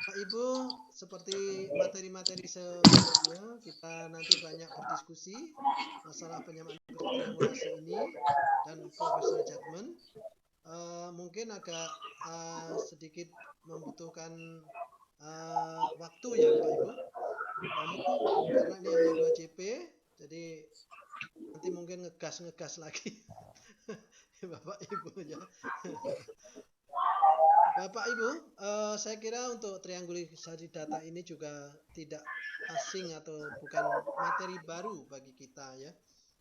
Bapak Ibu, seperti materi-materi sebelumnya, kita nanti banyak berdiskusi masalah penyamaan triangulasi ini dan professional judgment. Mungkin agak sedikit membutuhkan waktu ya Bapak Ibu. Namun karena ini hanya 2 CP, jadi nanti mungkin ngegas lagi Bapak Ibu ya. Bapak Ibu, saya kira untuk triangularisasi data ini juga tidak asing atau bukan materi baru bagi kita ya.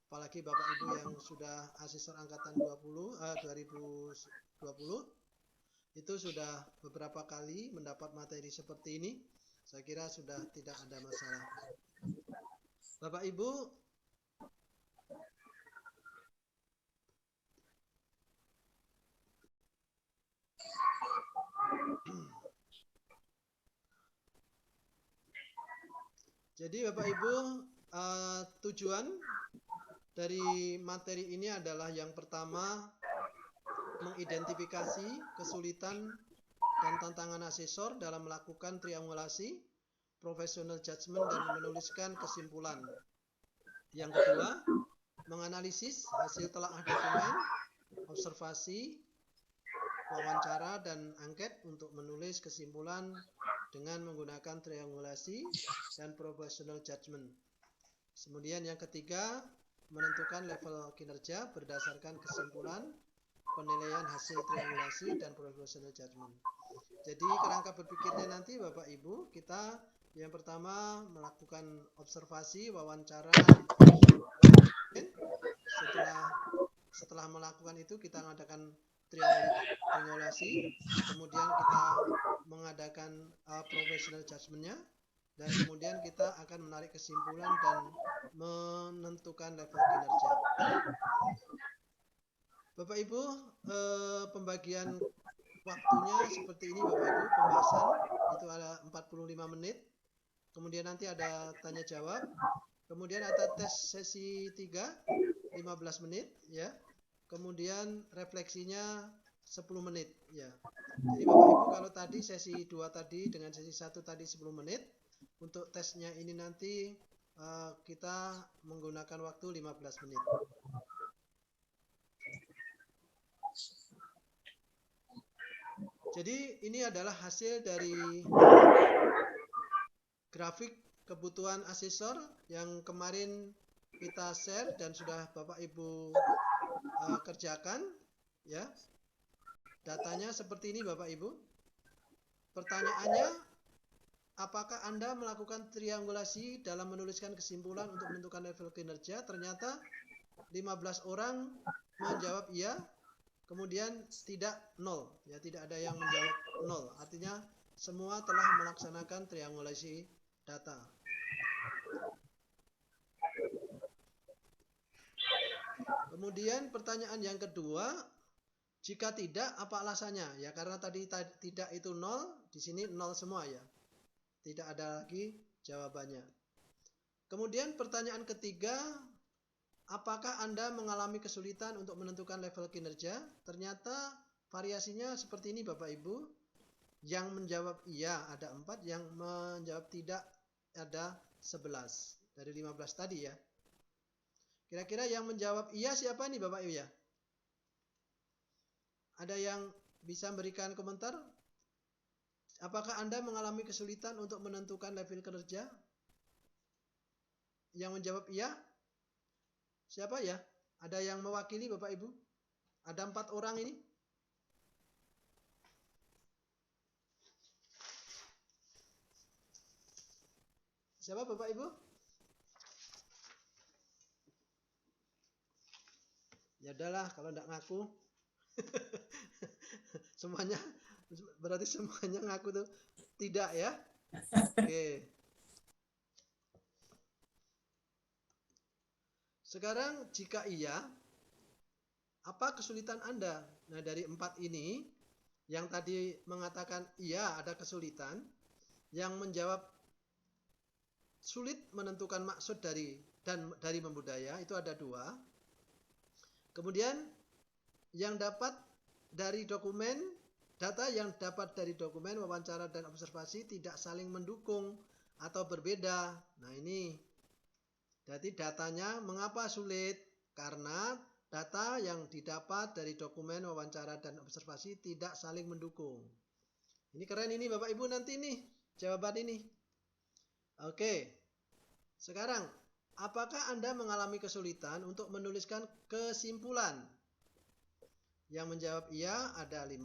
Apalagi Bapak Ibu yang sudah asesor angkatan 2020 itu sudah beberapa kali mendapat materi seperti ini. Saya kira sudah tidak ada masalah. Bapak Ibu, jadi Bapak Ibu, tujuan dari materi ini adalah yang pertama mengidentifikasi kesulitan dan tantangan asesor dalam melakukan triangulasi, professional judgment dan menuliskan kesimpulan. Yang kedua, menganalisis hasil telaah dokumen, observasi, wawancara dan angket untuk menulis kesimpulan dengan menggunakan triangulasi dan professional judgment. Kemudian yang ketiga, menentukan level kinerja berdasarkan kesimpulan, penilaian hasil triangulasi dan professional judgment. Jadi kerangka berpikirnya nanti Bapak Ibu, kita yang pertama melakukan observasi, wawancara, setelah melakukan itu kita mengadakan triangulasi, kemudian kita mengadakan professional judgment-nya, dan kemudian kita akan menarik kesimpulan dan menentukan level kinerja. Bapak Ibu, pembagian waktunya seperti ini Bapak Ibu, pembahasan itu ada 45 menit, kemudian nanti ada tanya jawab, kemudian ada tes sesi 3, 15 menit ya, kemudian refleksinya 10 menit ya. Jadi Bapak Ibu, kalau tadi sesi 2 tadi dengan sesi 1 tadi 10 menit, untuk tesnya ini nanti kita menggunakan waktu 15 menit. Jadi ini adalah hasil dari grafik kebutuhan asesor yang kemarin kita share dan sudah Bapak Ibu kerjakan ya. Datanya seperti ini Bapak Ibu. Pertanyaannya, apakah Anda melakukan triangulasi dalam menuliskan kesimpulan untuk menentukan level kinerja? Ternyata 15 orang menjawab iya, kemudian tidak 0 ya, tidak ada yang menjawab 0. Artinya semua telah melaksanakan triangulasi data. Kemudian pertanyaan yang kedua, jika tidak apa alasannya? Ya karena tadi tidak itu 0, di sini 0 semua ya. Tidak ada lagi jawabannya. Kemudian pertanyaan ketiga, apakah Anda mengalami kesulitan untuk menentukan level kinerja? Ternyata variasinya seperti ini Bapak Ibu. Yang menjawab iya ada 4, yang menjawab tidak ada 11 dari 15 tadi ya. Kira-kira yang menjawab iya siapa nih Bapak Ibu ya? Ada yang bisa memberikan komentar? Apakah Anda mengalami kesulitan untuk menentukan level kinerja? Yang menjawab iya? Siapa ya? Ada yang mewakili Bapak Ibu? Ada 4 orang ini. Siapa Bapak Ibu? Ya udahlah kalau enggak ngaku. Semuanya berarti semuanya ngaku tuh tidak ya. Oke. Sekarang jika iya, apa kesulitan Anda? Nah, dari 4 ini, yang tadi mengatakan iya ada kesulitan, yang menjawab sulit menentukan maksud dari membudaya itu ada 2. Kemudian yang dapat dari dokumen data yang dapat dari dokumen, wawancara, dan observasi tidak saling mendukung atau berbeda. Nah ini, jadi datanya mengapa sulit? Karena data yang didapat dari dokumen, wawancara, dan observasi tidak saling mendukung. Ini keren ini Bapak Ibu nanti nih jawaban ini. Oke, sekarang apakah Anda mengalami kesulitan untuk menuliskan kesimpulan? Yang menjawab iya ada 5,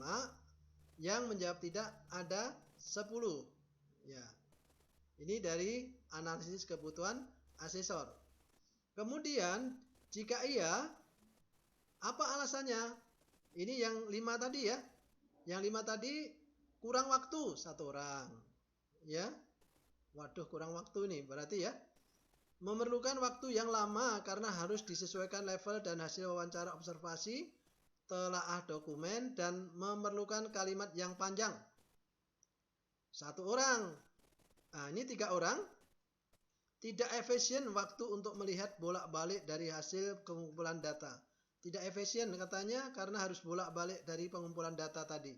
yang menjawab tidak ada 10. Ya, ini dari analisis kebutuhan asesor. Kemudian jika iya, apa alasannya? Ini yang 5 tadi ya. Yang 5 tadi kurang waktu 1 orang. Ya. Waduh, kurang waktu nih berarti ya. Memerlukan waktu yang lama karena harus disesuaikan level dan hasil wawancara observasi, telaah dokumen, dan memerlukan kalimat yang panjang. 1 orang. Nah, ini 3 orang. Tidak efisien waktu untuk melihat bolak-balik dari hasil pengumpulan data. Tidak efisien katanya karena harus bolak-balik dari pengumpulan data tadi.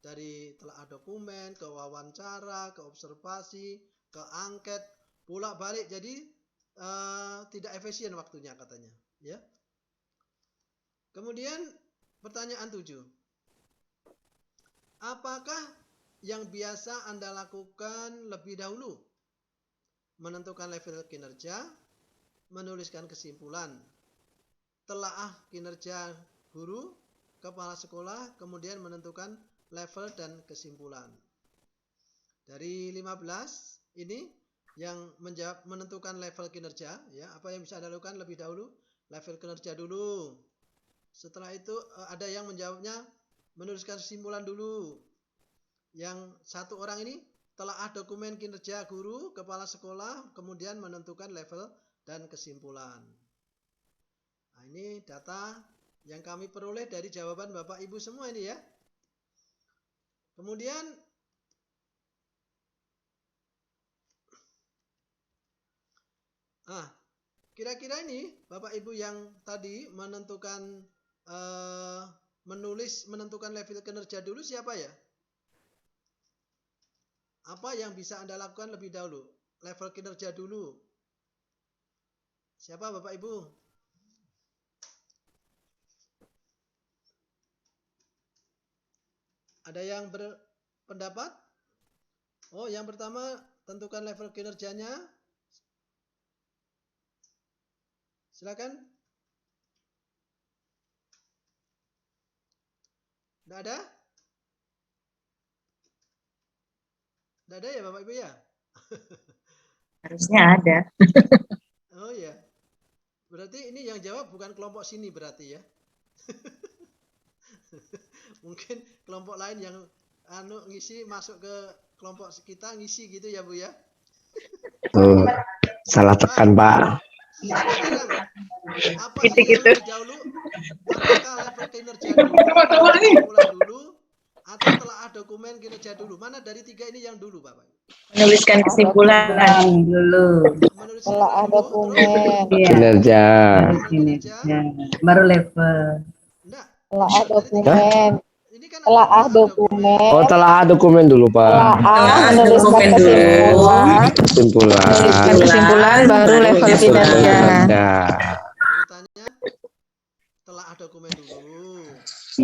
Dari telaah dokumen, ke wawancara, ke observasi, ke angket, bolak-balik, jadi tidak efisien waktunya katanya. Ya. Kemudian pertanyaan 7. Apakah yang biasa Anda lakukan lebih dahulu? Menentukan level kinerja, menuliskan kesimpulan, telaah kinerja guru, kepala sekolah, kemudian menentukan level dan kesimpulan. Dari 15 ini yang menjawab menentukan level kinerja, ya, apa yang bisa Anda lakukan lebih dahulu? Level kinerja dulu. Setelah itu ada yang menjawabnya menuliskan kesimpulan dulu. Yang 1 orang ini telaah dokumen kinerja guru, kepala sekolah, kemudian menentukan level dan kesimpulan. Nah, ini data yang kami peroleh dari jawaban Bapak Ibu semua ini ya. Kemudian kira-kira ini Bapak Ibu yang tadi menentukan menentukan level kinerja dulu siapa ya? Apa yang bisa Anda lakukan lebih dahulu? Level kinerja dulu. Siapa Bapak Ibu? Ada yang berpendapat? Oh, yang pertama tentukan level kinerjanya. Silakan. Tidak ada? Tidak ada ya Bapak Ibu ya? Harusnya ada. Oh ya. Berarti ini yang jawab bukan kelompok sini berarti ya. Mungkin kelompok lain yang ngisi masuk ke kelompok kita ngisi gitu ya Bu ya. Salah tekan Pak. Sekarang apa sih yang lebih dahulu? Apakah level kinerja dulu, kesimpulan dulu, atau telaah dokumen kinerja dulu? Mana dari 3 ini yang dulu Bapak? Menuliskan kesimpulan dulu. Menuliskan kesimpulan dulu, terus Kinerja. Kinerja. Baru level. enggak. Telaah Dari 3 dokumen. ini kan ada Telaah dokumen. Oh, telaah dokumen dulu Pak. Telaah menuliskan kesimpulan. Menuliskan kesimpulan baru level kinerja. Urutannya telaah dokumen dulu.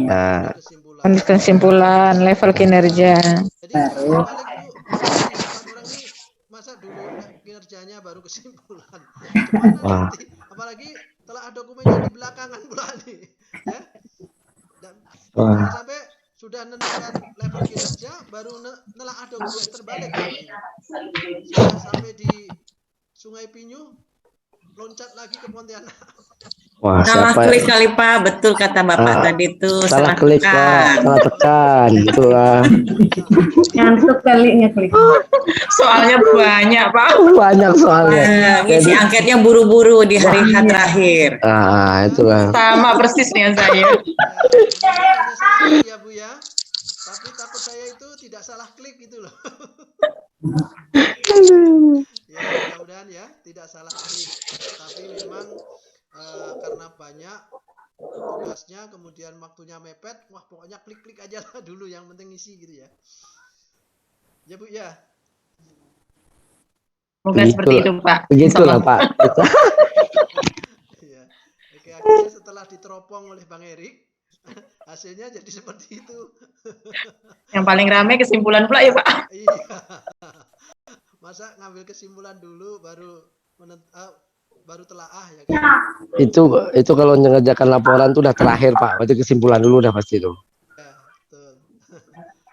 Nah, Kesimpulan. Kesimpulan level kinerja. Jadi jangan terbalik Bu. Jadi 4 orang ini masa dulu kinerjanya baru kesimpulan. Gimana nanti? Apalagi telaah dokumennya di belakangan pula nih. Ya. Dan jangan sampai sudah menentukan level kinerja baru nelaah dokumen, terbalik Bapak Ibu. Sudah sampai di Sungai Pinyu loncat lagi ke Pontianak. wah, Salah siapa klik kali Pak, betul kata Bapak tadi tuh. salah klik Pak, salah tekan itulah. Ngantuk kali ngeklik. Soalnya banyak Pak. Banyak soalnya. Ngisi angketnya buru-buru di hari terakhir. Itulah. Sama persis nih saya. Ya, mudah-mudahan hanya salah klik ya Bu ya. Tapi takut saya itu tidak salah klik gitu loh. Ya, mudah-mudahan ya tidak salah klik. Tapi memang karena banyak tugasnya, kemudian waktunya mepet, wah pokoknya Pokoknya klik-klik aja lah dulu, yang penting ngisi gitu ya. Ya Bu ya. Semoga seperti itu, Pak. Begitulah Pak. Ya. Oke, akhirnya setelah diteropong oleh Bang Erik, hasilnya jadi seperti itu. Yang paling ramai kesimpulan pula ya, Pak. Iya. Masa ngambil kesimpulan dulu baru telaah ya kan? Itu kalau mengerjakan laporan tuh udah terakhir Pak. Berarti kesimpulan dulu udah pasti itu. Ya, betul.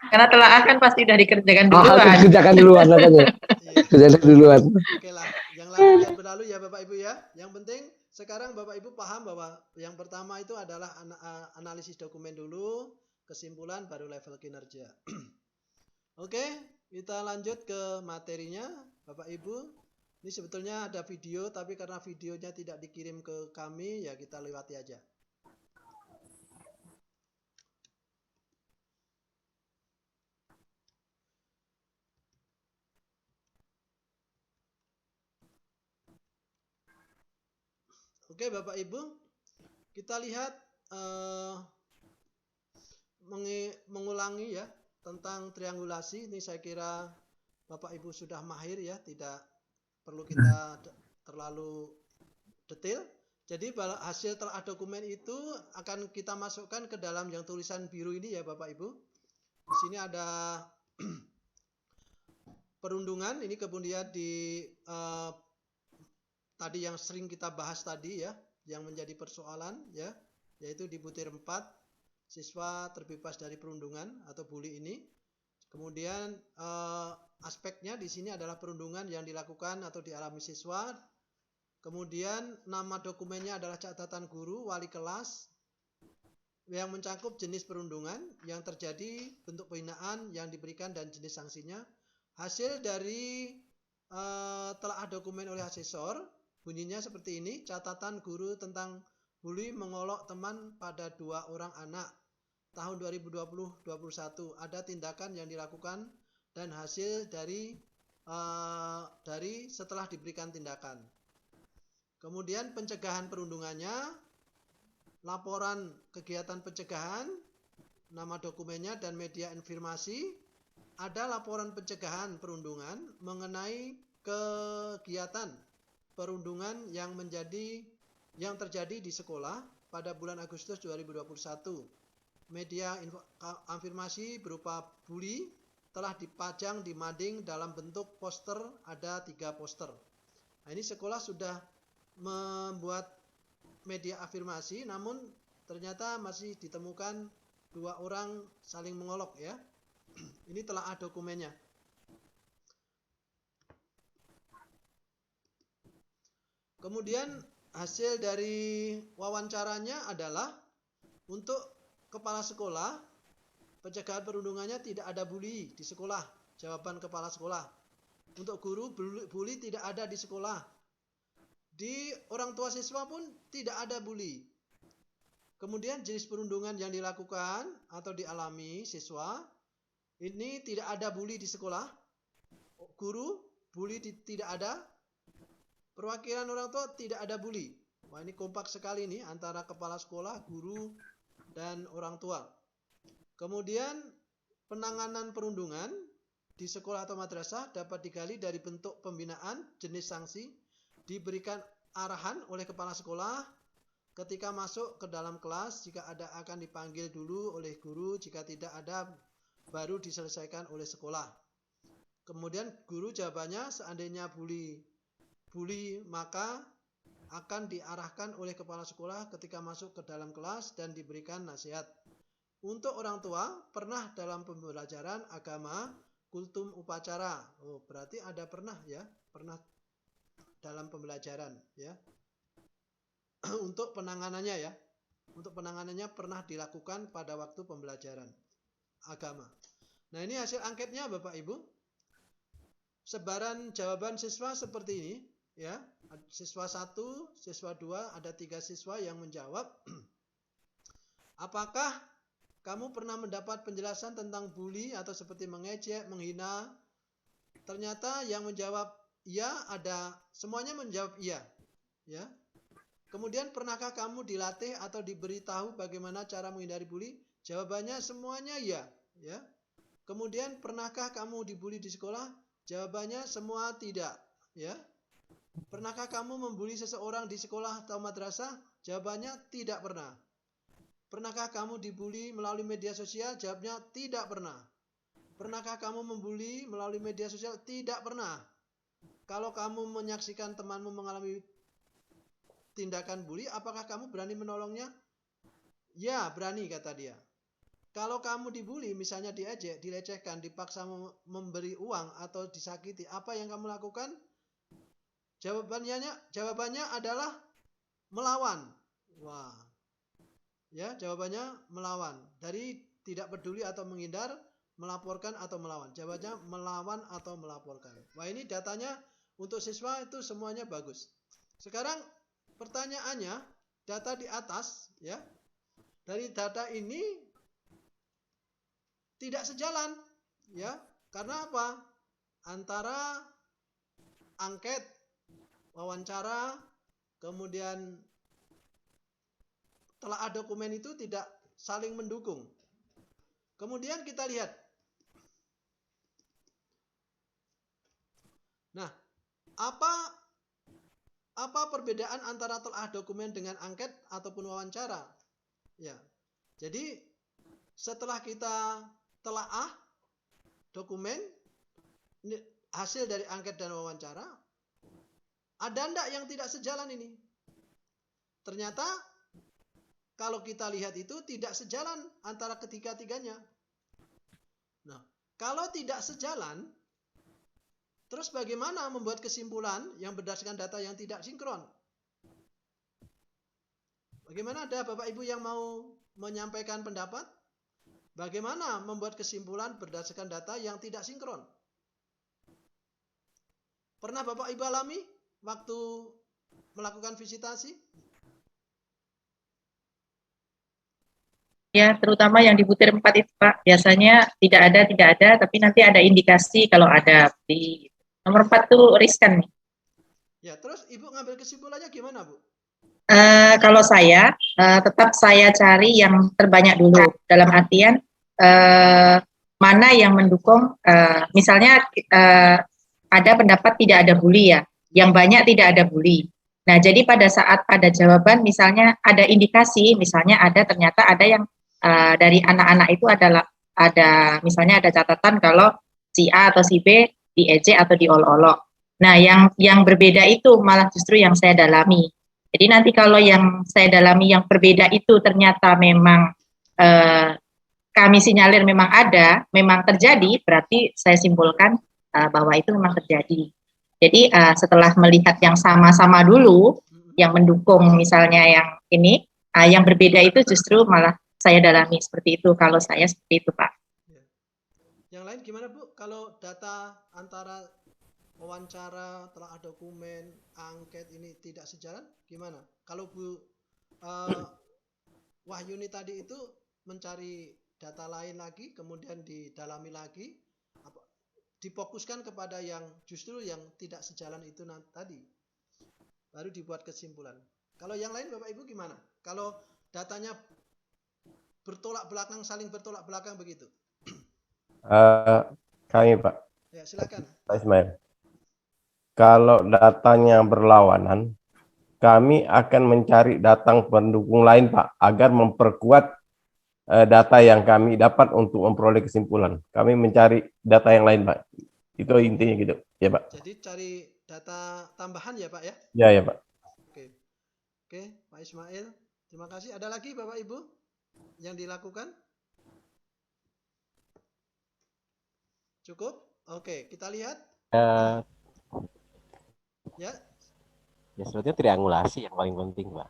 Karena telaah kan pasti udah dikerjakan Oh, duluan. kerjakan duluan makanya. Iya. Kerjakan duluan. Oke lah, yang lalu biar berlalu ya Bapak Ibu ya. Yang penting sekarang Bapak Ibu paham bahwa yang pertama itu adalah analisis dokumen dulu, kesimpulan baru level kinerja. Oke, kita lanjut ke materinya Bapak Ibu. Ini sebetulnya ada video, tapi karena videonya tidak dikirim ke kami, ya kita lewati aja. Oke Bapak Ibu, kita lihat mengulangi ya tentang triangulasi. Ini saya kira Bapak Ibu sudah mahir ya, tidak perlu kita terlalu detail. Jadi hasil telah dokumen itu akan kita masukkan ke dalam yang tulisan biru ini ya Bapak Ibu. Di sini ada perundungan, ini kemudian di tadi yang sering kita bahas tadi ya, yang menjadi persoalan ya, yaitu di butir 4 siswa terbebas dari perundungan atau bully ini. Kemudian aspeknya di sini adalah perundungan yang dilakukan atau dialami siswa. Kemudian nama dokumennya adalah catatan guru, wali kelas, yang mencakup jenis perundungan yang terjadi, bentuk penghinaan yang diberikan dan jenis sanksinya. Hasil dari telaah dokumen oleh asesor bunyinya seperti ini: catatan guru tentang bully mengolok teman pada 2 orang anak tahun 2020-21. Ada tindakan yang dilakukan dan hasil dari setelah diberikan tindakan. Kemudian pencegahan perundungannya, laporan kegiatan pencegahan, nama dokumennya dan media informasi. Ada laporan pencegahan perundungan mengenai kegiatan perundungan yang terjadi di sekolah pada bulan Agustus 2021. Media afirmasi berupa bully telah dipajang di mading dalam bentuk poster, ada 3 poster. Nah, ini sekolah sudah membuat media afirmasi, namun ternyata masih ditemukan 2 orang saling mengolok ya. Ini telah ada dokumennya. Kemudian hasil dari wawancaranya adalah untuk kepala sekolah, pencegahan perundungannya tidak ada bully di sekolah. Jawaban kepala sekolah. Untuk guru, bully tidak ada di sekolah. Di orang tua siswa pun tidak ada bully. Kemudian jenis perundungan yang dilakukan atau dialami siswa, ini tidak ada bully di sekolah. Guru, bully tidak ada. Perwakilan orang tua tidak ada bully. Wah, ini kompak sekali nih antara kepala sekolah, guru, dan orang tua. Kemudian penanganan perundungan di sekolah atau madrasah dapat digali dari bentuk pembinaan, jenis sanksi, diberikan arahan oleh kepala sekolah ketika masuk ke dalam kelas. Jika ada akan dipanggil dulu oleh guru, jika tidak ada baru diselesaikan oleh sekolah. Kemudian guru jawabannya, seandainya bully maka akan diarahkan oleh kepala sekolah ketika masuk ke dalam kelas dan diberikan nasihat. Untuk orang tua, pernah dalam pembelajaran agama, kultum upacara. Oh, berarti ada pernah ya, pernah dalam pembelajaran ya. Untuk penanganannya ya. Untuk penanganannya pernah dilakukan pada waktu pembelajaran agama. Nah, ini hasil angketnya Bapak Ibu. Sebaran jawaban siswa seperti ini ya. Siswa 1, siswa 2, ada 3 siswa yang menjawab. Apakah kamu pernah mendapat penjelasan tentang bully atau seperti mengejek, menghina? Ternyata yang menjawab iya ada, semuanya menjawab iya. Ya. Kemudian pernahkah kamu dilatih atau diberitahu bagaimana cara menghindari bully? Jawabannya semuanya ya, ya. Kemudian pernahkah kamu dibully di sekolah? Jawabannya semua tidak, ya. Pernahkah kamu membuli seseorang di sekolah atau madrasah? Jawabannya tidak pernah. Pernahkah kamu dibully melalui media sosial? Jawabnya tidak pernah. Pernahkah kamu membuli melalui media sosial? Tidak pernah. Kalau kamu menyaksikan temanmu mengalami tindakan bully, apakah kamu berani menolongnya? Ya, berani, kata dia. Kalau kamu dibully, misalnya diejek, dilecehkan, dipaksa memberi uang atau disakiti, apa yang kamu lakukan? Jawabannya adalah melawan. Wah. Ya, jawabannya melawan. Dari tidak peduli atau menghindar, melaporkan atau melawan. Jawabannya melawan atau melaporkan. Wah, ini datanya untuk siswa itu semuanya bagus. Sekarang pertanyaannya, data di atas, ya. Dari data ini tidak sejalan, ya. Karena apa? Antara angket, wawancara, kemudian telaah dokumen itu tidak saling mendukung. Kemudian kita lihat. Nah, apa perbedaan antara telaah dokumen dengan angket ataupun wawancara? Ya. Jadi setelah kita telaah dokumen hasil dari angket dan wawancara, ada enggak yang tidak sejalan ini? Ternyata kalau kita lihat itu tidak sejalan antara ketiga-tiganya. Nah, kalau tidak sejalan, terus bagaimana membuat kesimpulan yang berdasarkan data yang tidak sinkron? Bagaimana, ada Bapak Ibu yang mau menyampaikan pendapat? Bagaimana membuat kesimpulan berdasarkan data yang tidak sinkron? Pernah Bapak Ibu alami waktu melakukan visitasi? Ya, terutama yang di butir 4 itu, Pak. Biasanya tidak ada, tapi nanti ada indikasi kalau ada. Di nomor 4 tuh riskan nih. Ya, terus Ibu ngambil kesimpulannya gimana, Bu? Kalau saya, tetap saya cari yang terbanyak dulu. Dalam artian, mana yang mendukung, misalnya ada pendapat tidak ada bully ya, yang banyak tidak ada bully. Nah, jadi pada saat ada jawaban, misalnya ada indikasi, misalnya ternyata ada yang dari anak-anak itu adalah misalnya ada catatan kalau si A atau si B diejek atau diolok-olok. Nah, yang berbeda itu malah justru yang saya dalami. Jadi nanti kalau yang saya dalami yang berbeda itu ternyata memang kami sinyalir memang memang terjadi, berarti saya simpulkan bahwa itu memang terjadi. Jadi setelah melihat yang sama-sama dulu, yang mendukung misalnya yang ini, yang berbeda itu justru malah saya dalami seperti itu. Kalau saya seperti itu, Pak. Yang lain gimana, Bu? Kalau data antara wawancara, telaah dokumen, angket ini tidak sejalan, gimana? Kalau Bu Wahyuni tadi itu mencari data lain lagi, kemudian didalami lagi, difokuskan kepada yang justru yang tidak sejalan itu tadi, baru dibuat kesimpulan. Kalau yang lain Bapak Ibu gimana? Kalau datanya bertolak belakang, saling bertolak belakang begitu? Kami, Pak. Ya, silakan. Pak Ismail. Kalau datanya berlawanan, kami akan mencari data pendukung lain, Pak, agar memperkuat data yang kami dapat untuk memperoleh kesimpulan. Kami mencari data yang lain, Pak. Itu intinya gitu, ya, Pak. Jadi cari data tambahan ya, Pak, ya? Ya, ya, Pak. Oke, Pak Ismail. Terima kasih. Ada lagi Bapak Ibu yang dilakukan? Cukup? Oke, kita lihat. Ya. Ya, sebetulnya triangulasi yang paling penting, Pak.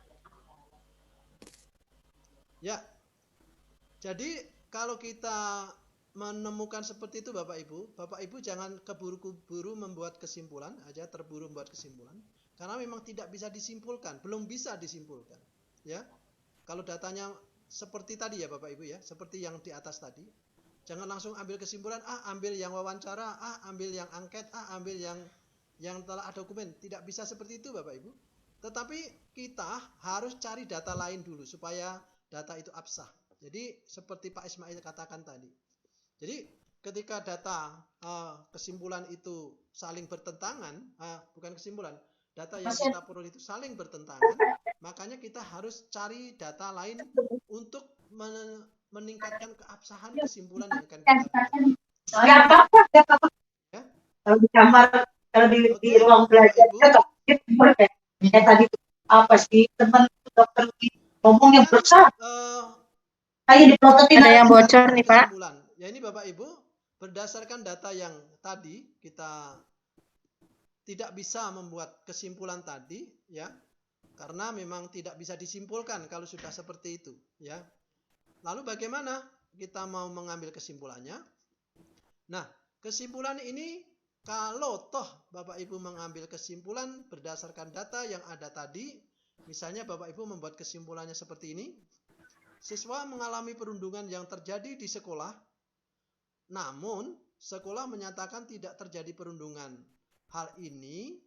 Ya. Jadi kalau kita menemukan seperti itu Bapak Ibu jangan keburu-buru membuat kesimpulan aja, terburu membuat kesimpulan, karena memang tidak bisa disimpulkan, belum bisa disimpulkan, ya. Kalau datanya seperti tadi ya Bapak Ibu ya, seperti yang di atas tadi, jangan langsung ambil kesimpulan, ambil yang wawancara, ambil yang angket, ambil yang telah dokumen. Tidak bisa seperti itu Bapak Ibu. Tetapi kita harus cari data lain dulu supaya data itu absah, Jadi seperti Pak Ismail katakan tadi. Jadi ketika data kesimpulan itu saling bertentangan, bukan kesimpulan, data yang kita peroleh itu saling bertentangan, makanya kita harus cari data lain untuk meningkatkan keabsahan kesimpulan yang akan kita buat. Ya. Kalau di kamar, kalau di ruang belajar, kayak tadi apa sih teman dokter ngomong yang besar. Kayak diprototin. Ada yang bocor nih Pak. Ya ini Bapak Ibu, berdasarkan data yang tadi kita tidak bisa membuat kesimpulan tadi, ya, karena memang tidak bisa disimpulkan kalau sudah seperti itu, ya. Lalu bagaimana kita mau mengambil kesimpulannya? Nah, kesimpulan ini kalau toh Bapak Ibu mengambil kesimpulan berdasarkan data yang ada tadi, misalnya Bapak Ibu membuat kesimpulannya seperti ini, siswa mengalami perundungan yang terjadi di sekolah, namun sekolah menyatakan tidak terjadi perundungan. Hal ini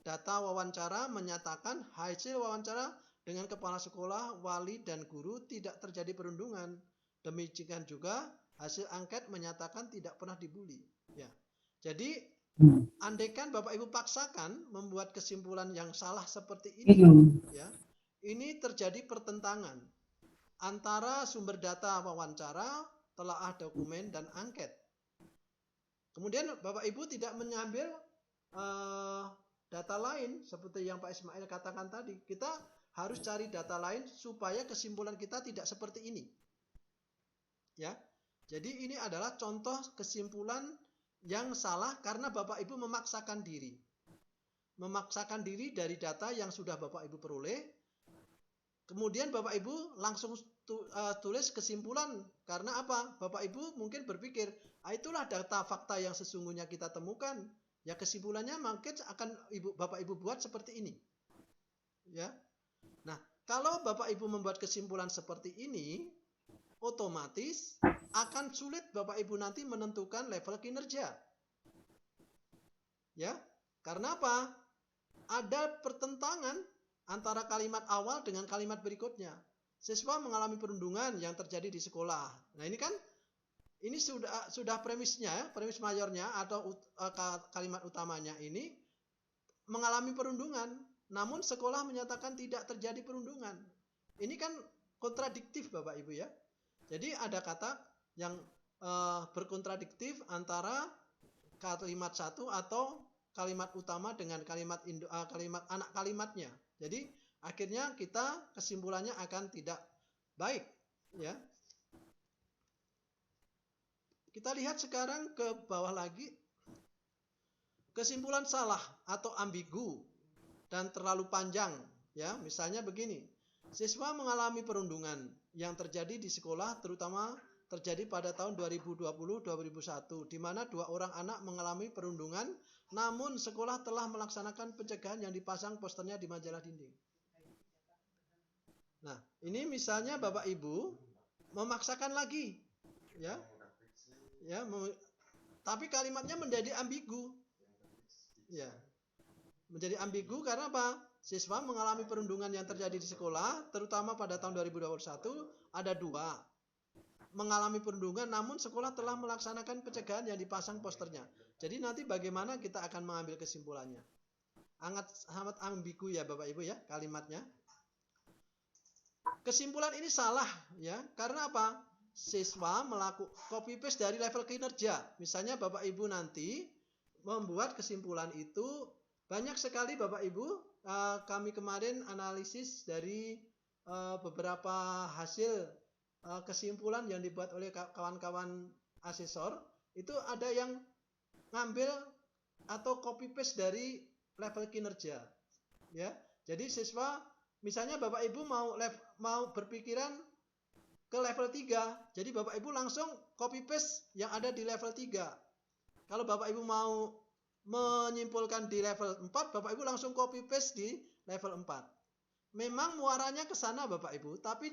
data wawancara menyatakan hasil wawancara dengan kepala sekolah, wali, dan guru tidak terjadi perundungan. Demikian juga hasil angket menyatakan tidak pernah dibully. Ya. Jadi andaikan Bapak Ibu paksakan membuat kesimpulan yang salah seperti ini, ya, ini terjadi pertentangan antara sumber data wawancara, telaah dokumen, dan angket. Kemudian Bapak Ibu tidak mengambil data lain seperti yang Pak Ismail katakan tadi. Kita harus cari data lain supaya kesimpulan kita tidak seperti ini. Ya. Jadi ini adalah contoh kesimpulan yang salah karena Bapak Ibu memaksakan diri. Memaksakan diri dari data yang sudah Bapak Ibu peroleh. Kemudian Bapak Ibu langsung tulis kesimpulan. Karena apa? Bapak Ibu mungkin berpikir, itulah data fakta yang sesungguhnya kita temukan. Ya kesimpulannya mungkin akan Bapak Ibu buat seperti ini. Ya. Nah, kalau Bapak Ibu membuat kesimpulan seperti ini, otomatis akan sulit Bapak Ibu nanti menentukan level kinerja. Ya. Karena apa? Ada pertentangan antara kalimat awal dengan kalimat berikutnya. Siswa mengalami perundungan yang terjadi di sekolah. Nah, ini sudah premisnya, premis mayornya atau kalimat utamanya ini mengalami perundungan, namun sekolah menyatakan tidak terjadi perundungan. Ini kan kontradiktif Bapak Ibu ya. Jadi ada kata yang berkontradiktif antara kalimat satu atau kalimat utama dengan kalimat anak kalimatnya. Jadi akhirnya kita kesimpulannya akan tidak baik, ya. Kita lihat sekarang ke bawah lagi. Kesimpulan salah atau ambigu dan terlalu panjang, ya. Misalnya begini. Siswa mengalami perundungan yang terjadi di sekolah, terutama terjadi pada tahun 2020-2021, di mana 2 orang anak mengalami perundungan, namun sekolah telah melaksanakan pencegahan yang dipasang posternya di majalah dinding. Nah, ini misalnya Bapak Ibu memaksakan lagi, ya, tapi kalimatnya menjadi ambigu, ya, menjadi ambigu karena apa? Siswa mengalami perundungan yang terjadi di sekolah, terutama pada tahun 2021, ada 2 mengalami perundungan, namun sekolah telah melaksanakan pencegahan yang dipasang posternya. Jadi nanti bagaimana kita akan mengambil kesimpulannya? Sangat ambigu ya Bapak Ibu ya kalimatnya. Kesimpulan ini salah ya, karena apa? Siswa melakukan copy paste dari level kinerja. Misalnya Bapak Ibu nanti membuat kesimpulan itu banyak sekali Bapak Ibu, kami kemarin analisis dari beberapa hasil kesimpulan yang dibuat oleh kawan-kawan asesor, itu ada yang ngambil atau copy paste dari level kinerja. Ya. Jadi siswa misalnya Bapak Ibu mau berpikiran ke level 3, jadi Bapak Ibu langsung copy paste yang ada di level 3. Kalau Bapak Ibu mau menyimpulkan di level 4, Bapak Ibu langsung copy paste di level 4. Memang muaranya ke sana Bapak Ibu, tapi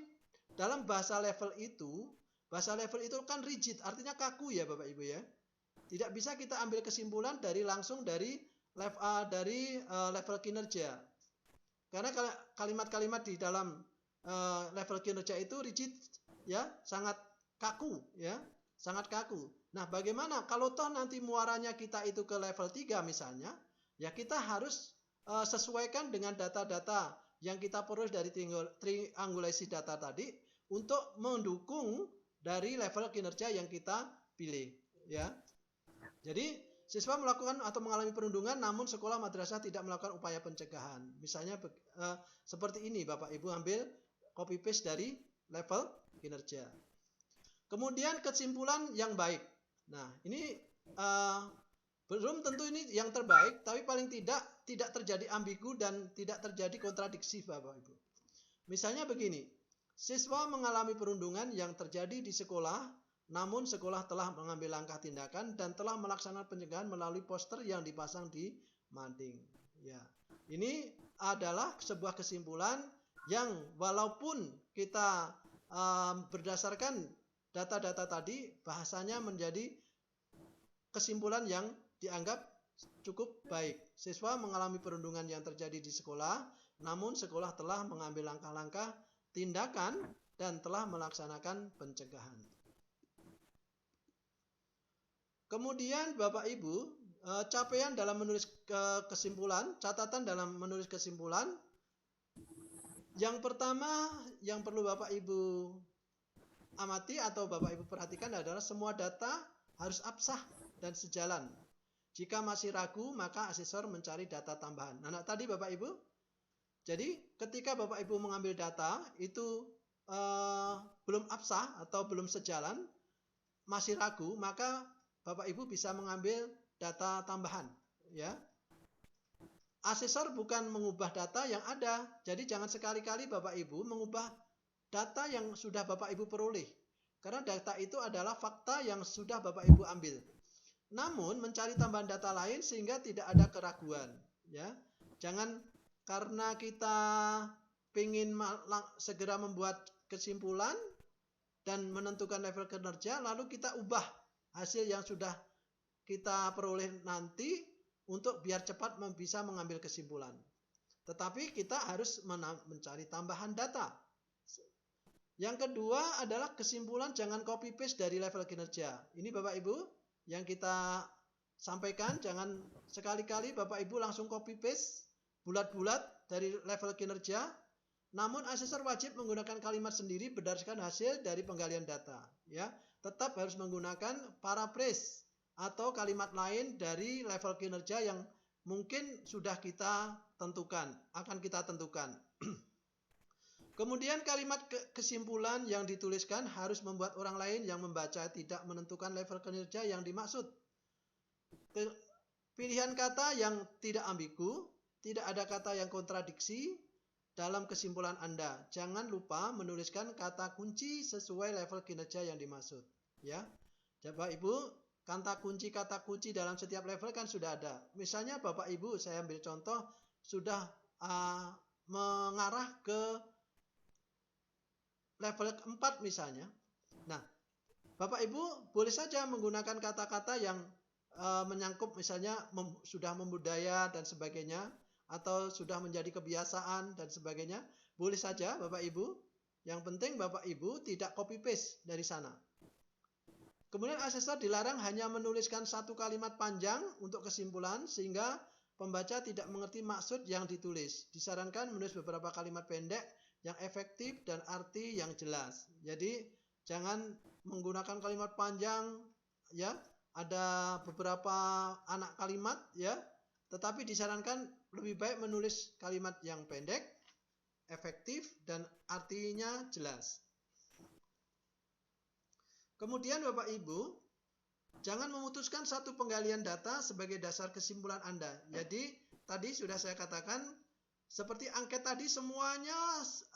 dalam bahasa level itu kan rigid, artinya kaku ya Bapak Ibu ya. Tidak bisa kita ambil kesimpulan langsung dari level kinerja. Karena kalimat-kalimat di dalam level kinerja itu rigid, ya, sangat kaku ya, sangat kaku. Nah, bagaimana kalau toh nanti muaranya kita itu ke level 3 misalnya, ya kita harus sesuaikan dengan data-data yang kita peroleh dari triangulasi data tadi untuk mendukung dari level kinerja yang kita pilih ya. Jadi siswa melakukan atau mengalami perundungan namun sekolah madrasah tidak melakukan upaya pencegahan. Misalnya seperti ini Bapak Ibu ambil copy paste dari level kinerja. Kemudian kesimpulan yang baik. Nah, ini belum tentu ini yang terbaik, tapi paling tidak terjadi ambigu dan tidak terjadi kontradiksi Bapak Ibu. Misalnya begini, siswa mengalami perundungan yang terjadi di sekolah, namun sekolah telah mengambil langkah tindakan dan telah melaksanakan pencegahan melalui poster yang dipasang di mading. Ya, ini adalah sebuah kesimpulan yang walaupun kita berdasarkan data-data tadi, bahasanya menjadi kesimpulan yang dianggap cukup baik. Siswa mengalami perundungan yang terjadi di sekolah, namun sekolah telah mengambil langkah-langkah tindakan dan telah melaksanakan pencegahan. Kemudian Bapak Ibu, capaian dalam menulis kesimpulan, catatan dalam menulis kesimpulan. Yang pertama yang perlu Bapak Ibu amati atau Bapak Ibu perhatikan adalah semua data harus absah dan sejalan. Jika masih ragu, maka asesor mencari data tambahan. Nah, tadi Bapak Ibu, jadi ketika Bapak Ibu mengambil data itu belum absah atau belum sejalan, masih ragu, maka Bapak Ibu bisa mengambil data tambahan. Ya, asesor bukan mengubah data yang ada, jadi jangan sekali-kali Bapak Ibu mengubah data yang sudah Bapak Ibu peroleh. Karena data itu adalah fakta yang sudah Bapak Ibu ambil. Namun mencari tambahan data lain sehingga tidak ada keraguan. Ya, jangan karena kita ingin segera membuat kesimpulan dan menentukan level kinerja, lalu kita ubah hasil yang sudah kita peroleh nanti untuk biar cepat bisa mengambil kesimpulan. Tetapi kita harus mencari tambahan data. Yang kedua adalah kesimpulan jangan copy paste dari level kinerja. Ini Bapak Ibu yang kita sampaikan, jangan sekali-kali Bapak Ibu langsung copy paste bulat-bulat dari level kinerja. Namun asesor wajib menggunakan kalimat sendiri berdasarkan hasil dari penggalian data. Ya, tetap harus menggunakan paraphrase atau kalimat lain dari level kinerja yang mungkin sudah kita tentukan, akan kita tentukan. Kemudian kalimat kesimpulan yang dituliskan harus membuat orang lain yang membaca tidak menentukan level kinerja yang dimaksud. Pilihan kata yang tidak ambigu, tidak ada kata yang kontradiksi dalam kesimpulan Anda. Jangan lupa menuliskan kata kunci sesuai level kinerja yang dimaksud. Ya, Bapak Ibu, kata kunci dalam setiap level kan sudah ada. Misalnya Bapak Ibu, saya ambil contoh, sudah mengarah ke level 4 misalnya. Nah, Bapak Ibu boleh saja menggunakan kata-kata yang menyangkut misalnya sudah membudaya dan sebagainya, atau sudah menjadi kebiasaan dan sebagainya. Boleh saja Bapak Ibu. Yang penting Bapak Ibu tidak copy paste dari sana. Kemudian asesor dilarang hanya menuliskan satu kalimat panjang untuk kesimpulan sehingga pembaca tidak mengerti maksud yang ditulis. Disarankan menulis beberapa kalimat pendek yang efektif dan arti yang jelas. Jadi jangan menggunakan kalimat panjang ya, ada beberapa anak kalimat ya, tetapi disarankan lebih baik menulis kalimat yang pendek, efektif dan artinya jelas. Kemudian Bapak Ibu, jangan memutuskan satu penggalian data sebagai dasar kesimpulan Anda. Jadi tadi sudah saya katakan, seperti angket tadi semuanya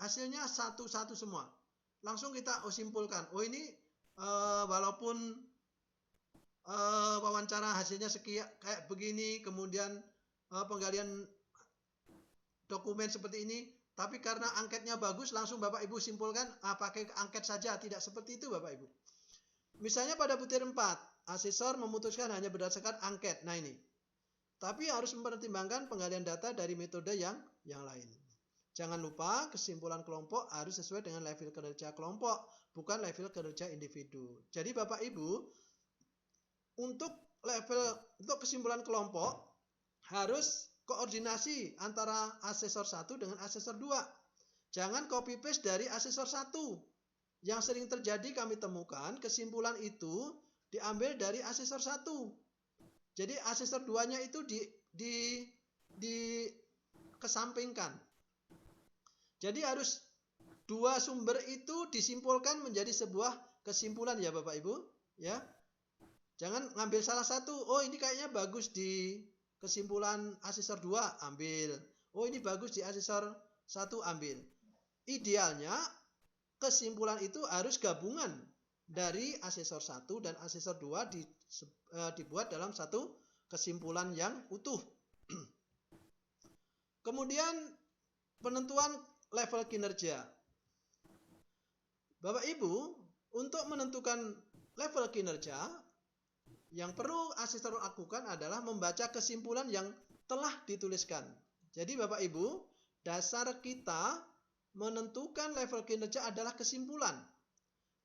hasilnya satu-satu semua. Langsung kita simpulkan. Oh ini walaupun wawancara hasilnya sekian kayak begini, kemudian penggalian dokumen seperti ini, tapi karena angketnya bagus langsung Bapak Ibu simpulkan pakai angket saja. Tidak seperti itu Bapak Ibu. Misalnya pada butir 4, asesor memutuskan hanya berdasarkan angket. Nah ini. Tapi harus mempertimbangkan penggalian data dari metode yang lain. Jangan lupa kesimpulan kelompok harus sesuai dengan level kinerja kelompok, bukan level kinerja individu. Jadi Bapak Ibu, untuk kesimpulan kelompok harus koordinasi antara asesor 1 dengan asesor 2. Jangan copy paste dari asesor 1. Yang sering terjadi kami temukan kesimpulan itu diambil dari asesor 1. Jadi asesor 2-nya itu dikesampingkan. Jadi harus dua sumber itu disimpulkan menjadi sebuah kesimpulan ya Bapak Ibu, ya. Jangan ngambil salah satu. Oh, ini kayaknya bagus di kesimpulan asesor 2, ambil. Oh, ini bagus di asesor 1, ambil. Idealnya kesimpulan itu harus gabungan dari asesor 1 dan asesor 2 dibuat dalam satu kesimpulan yang utuh. Kemudian penentuan level kinerja. Bapak Ibu, untuk menentukan level kinerja, yang perlu asesor lakukan adalah membaca kesimpulan yang telah dituliskan. Jadi Bapak Ibu, dasar kita menentukan level kinerja adalah kesimpulan.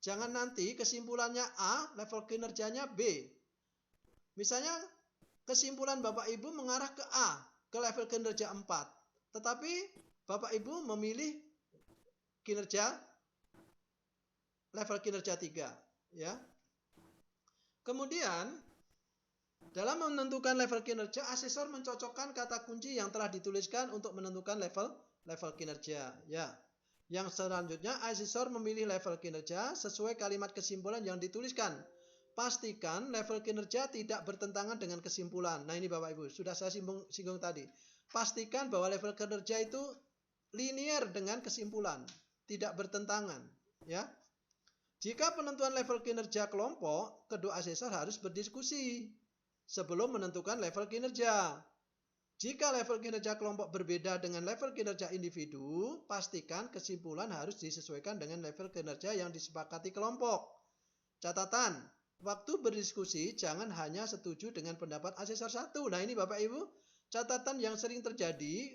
Jangan nanti kesimpulannya A, level kinerjanya B. Misalnya kesimpulan Bapak Ibu mengarah ke A, ke level kinerja 4. Tetapi Bapak Ibu memilih level kinerja 3, ya. Kemudian dalam menentukan level kinerja, asesor mencocokkan kata kunci yang telah dituliskan untuk menentukan level kinerja, ya. Yang selanjutnya, asesor memilih level kinerja sesuai kalimat kesimpulan yang dituliskan. Pastikan level kinerja tidak bertentangan dengan kesimpulan. Nah, ini Bapak Ibu, sudah saya singgung tadi. Pastikan bahwa level kinerja itu linear dengan kesimpulan, tidak bertentangan, ya. Jika penentuan level kinerja kelompok, kedua asesor harus berdiskusi sebelum menentukan level kinerja. Jika level kinerja kelompok berbeda dengan level kinerja individu, pastikan kesimpulan harus disesuaikan dengan level kinerja yang disepakati kelompok. Catatan, waktu berdiskusi jangan hanya setuju dengan pendapat asesor 1. Nah, ini Bapak Ibu, catatan yang sering terjadi,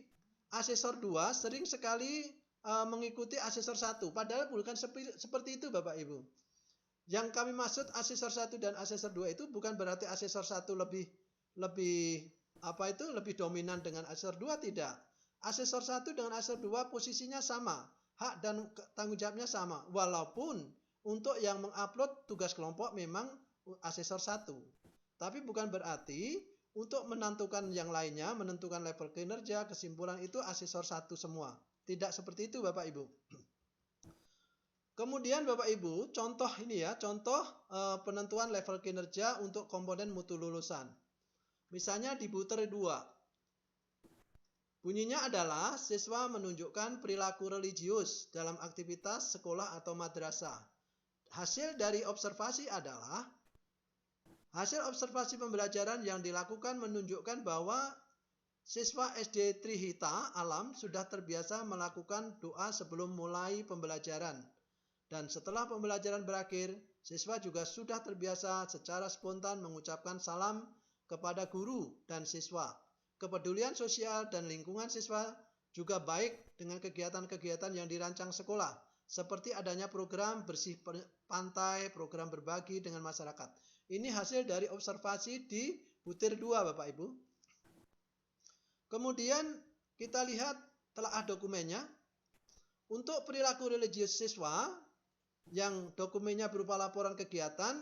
asesor 2 sering sekali mengikuti asesor 1, padahal bukan seperti itu Bapak Ibu. Yang kami maksud asesor 1 dan asesor 2 itu bukan berarti asesor 1 lebih dominan dengan asesor 2, tidak. Asesor 1 dengan asesor 2 posisinya sama, hak dan tanggung jawabnya sama, walaupun untuk yang mengupload tugas kelompok memang asesor 1. Tapi bukan berarti untuk menentukan yang lainnya, menentukan level kinerja, kesimpulan itu asesor 1 semua. Tidak seperti itu Bapak Ibu. Kemudian Bapak Ibu, contoh penentuan level kinerja untuk komponen mutu lulusan. Misalnya di butir 2. Bunyinya adalah siswa menunjukkan perilaku religius dalam aktivitas sekolah atau madrasah. Hasil dari observasi adalah hasil observasi pembelajaran yang dilakukan menunjukkan bahwa siswa SD Trihita Alam sudah terbiasa melakukan doa sebelum mulai pembelajaran. Dan setelah pembelajaran berakhir, siswa juga sudah terbiasa secara spontan mengucapkan salam kepada guru dan siswa. Kepedulian sosial dan lingkungan siswa juga baik dengan kegiatan-kegiatan yang dirancang sekolah, seperti adanya program bersih pantai, program berbagi dengan masyarakat. Ini hasil dari observasi di butir 2 Bapak Ibu. Kemudian kita lihat telaah dokumennya. Untuk perilaku religius siswa yang dokumennya berupa laporan kegiatan,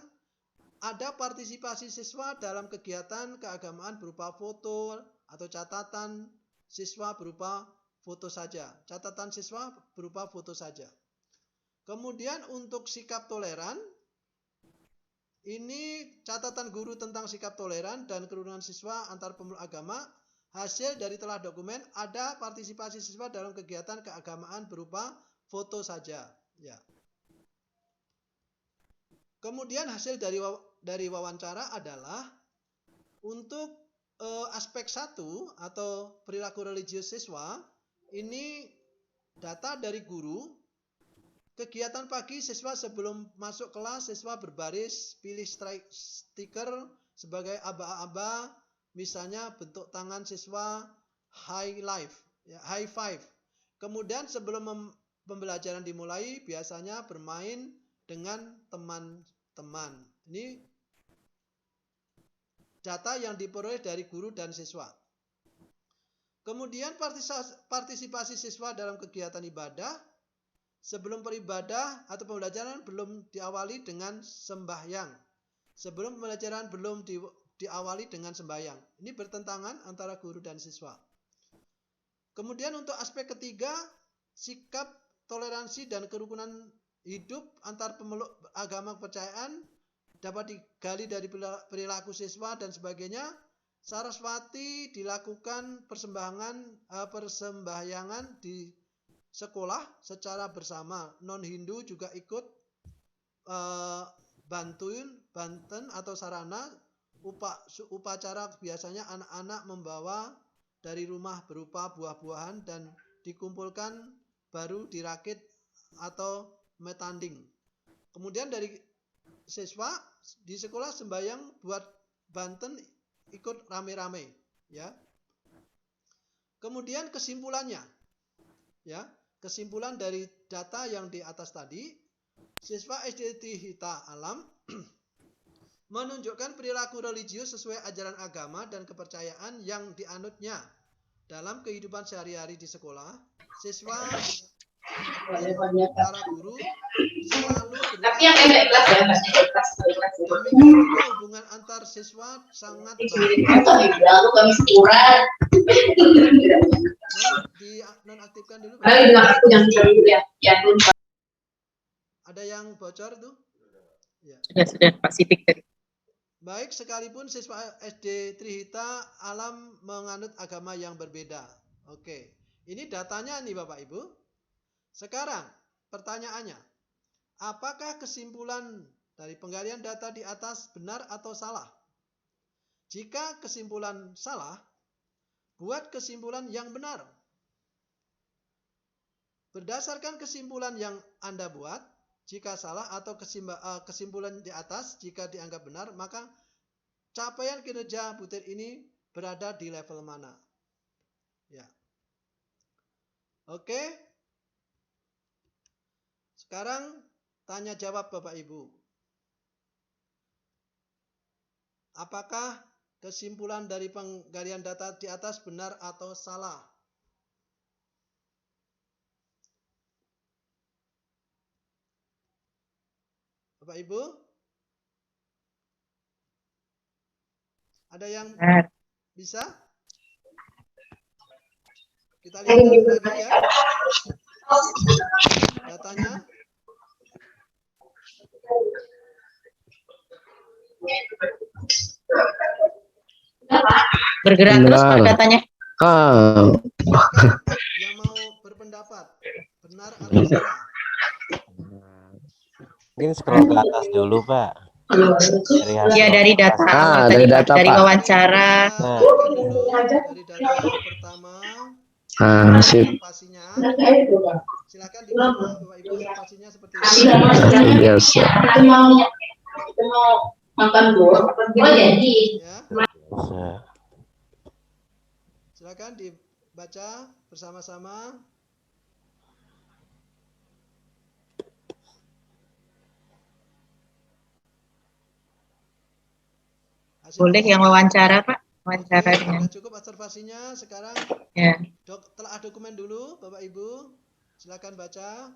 ada partisipasi siswa dalam kegiatan keagamaan berupa foto atau catatan siswa berupa foto saja. Catatan siswa berupa foto saja. Kemudian untuk sikap toleran, ini catatan guru tentang sikap toleran dan kerukunan siswa antar pemeluk agama. Hasil dari telah dokumen ada partisipasi siswa dalam kegiatan keagamaan berupa foto saja. Ya. Kemudian hasil dari wawancara adalah untuk aspek 1 atau perilaku religius siswa, ini data dari guru. Kegiatan pagi siswa sebelum masuk kelas, siswa berbaris pilih stiker sebagai aba-aba. Misalnya bentuk tangan siswa high five. Kemudian sebelum pembelajaran dimulai, biasanya bermain dengan teman-teman. Ini data yang diperoleh dari guru dan siswa. Kemudian partisipasi siswa dalam kegiatan ibadah. Sebelum beribadah atau pembelajaran belum diawali dengan sembahyang. Sebelum pembelajaran belum diawali dengan sembahyang. Ini bertentangan antara guru dan siswa. Kemudian untuk aspek ketiga, sikap toleransi dan kerukunan hidup antar pemeluk agama kepercayaan dapat digali dari perilaku siswa dan sebagainya. Saraswati dilakukan persembahyangan di sekolah secara bersama. Non-Hindu juga ikut banten atau sarana upacara. Biasanya anak-anak membawa dari rumah berupa buah-buahan dan dikumpulkan baru dirakit atau metanding. Kemudian dari siswa di sekolah sembahyang buat banten ikut rame-rame, ya. Kemudian kesimpulannya, ya, kesimpulan dari data yang di atas tadi, siswa SD Trihita Alam menunjukkan perilaku religius sesuai ajaran agama dan kepercayaan yang dianutnya dalam kehidupan sehari-hari di sekolah. Siswa para guru selalu demikian juga hubungan antar siswa sangat baik. Dinonaktifkan dulu. Ada yang bocor tuh? Ya. Sudah Pak Sidik tadi. Baik, sekalipun siswa SD Trihita Alam menganut agama yang berbeda. Oke, ini datanya nih Bapak Ibu. Sekarang pertanyaannya, apakah kesimpulan dari penggalian data di atas benar atau salah? Jika kesimpulan salah, buat kesimpulan yang benar. Berdasarkan kesimpulan yang Anda buat, jika salah atau kesimpulan di atas jika dianggap benar, maka capaian kinerja butir ini berada di level mana? Ya. Oke. Sekarang tanya jawab Bapak Ibu. Apakah kesimpulan dari penggalian data di atas benar atau salah? Bapak Ibu? Ada yang bisa? Kita lihat lagi ya. Datanya. Bergerak terus Pak datanya. Yang mau berpendapat, benar atau salah? Mungkin scroll ke atas dulu, Pak. Dari data dari data dari Pak. wawancara. Dari data pertama. Observasinya. Silakan dibaca Bapak Ibu observasinya seperti ini. Biasa. Itu mau makan bor. Oh jadi. Ya. Silakan dibaca bersama-sama. Boleh yang wawancara Pak, wawancaranya. Sudah cukup observasinya, sekarang ya. Telah dokumen dulu Bapak Ibu, silakan baca.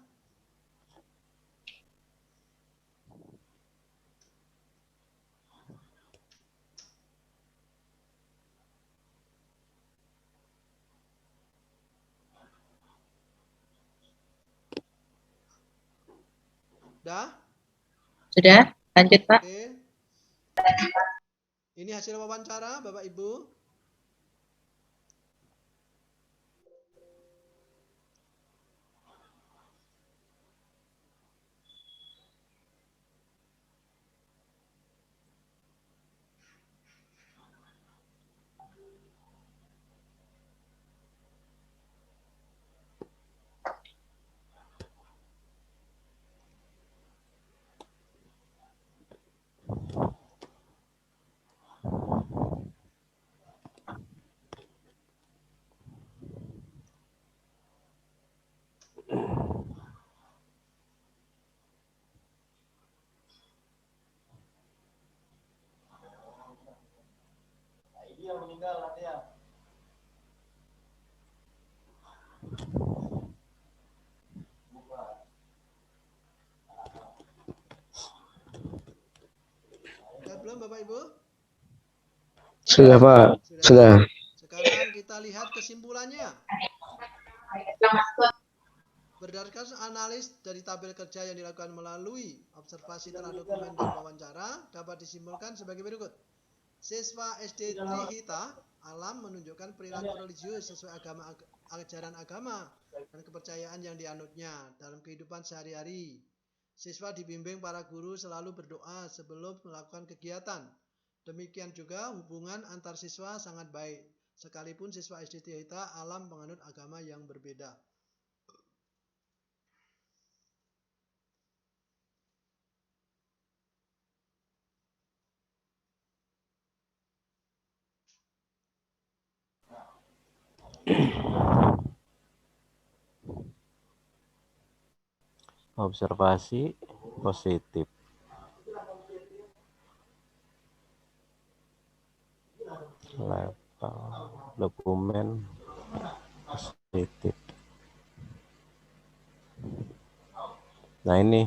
Sudah, lanjut Pak. Oke. Ini hasil wawancara Bapak Ibu. Ibu? Sudah Pak, sudah. Sekarang kita lihat kesimpulannya. Berdasarkan analis dari tabel kerja yang dilakukan melalui observasi tanah dokumen dan wawancara, dapat disimpulkan sebagai berikut. Siswa SD Trihita Alam menunjukkan perilaku religius sesuai ajaran agama dan kepercayaan yang dianutnya dalam kehidupan sehari-hari. Siswa dibimbing para guru selalu berdoa sebelum melakukan kegiatan. Demikian juga hubungan antar siswa sangat baik, sekalipun siswa SD Trihita Alam menganut agama yang berbeda. Observasi positif. Level dokumen positif. Nah ini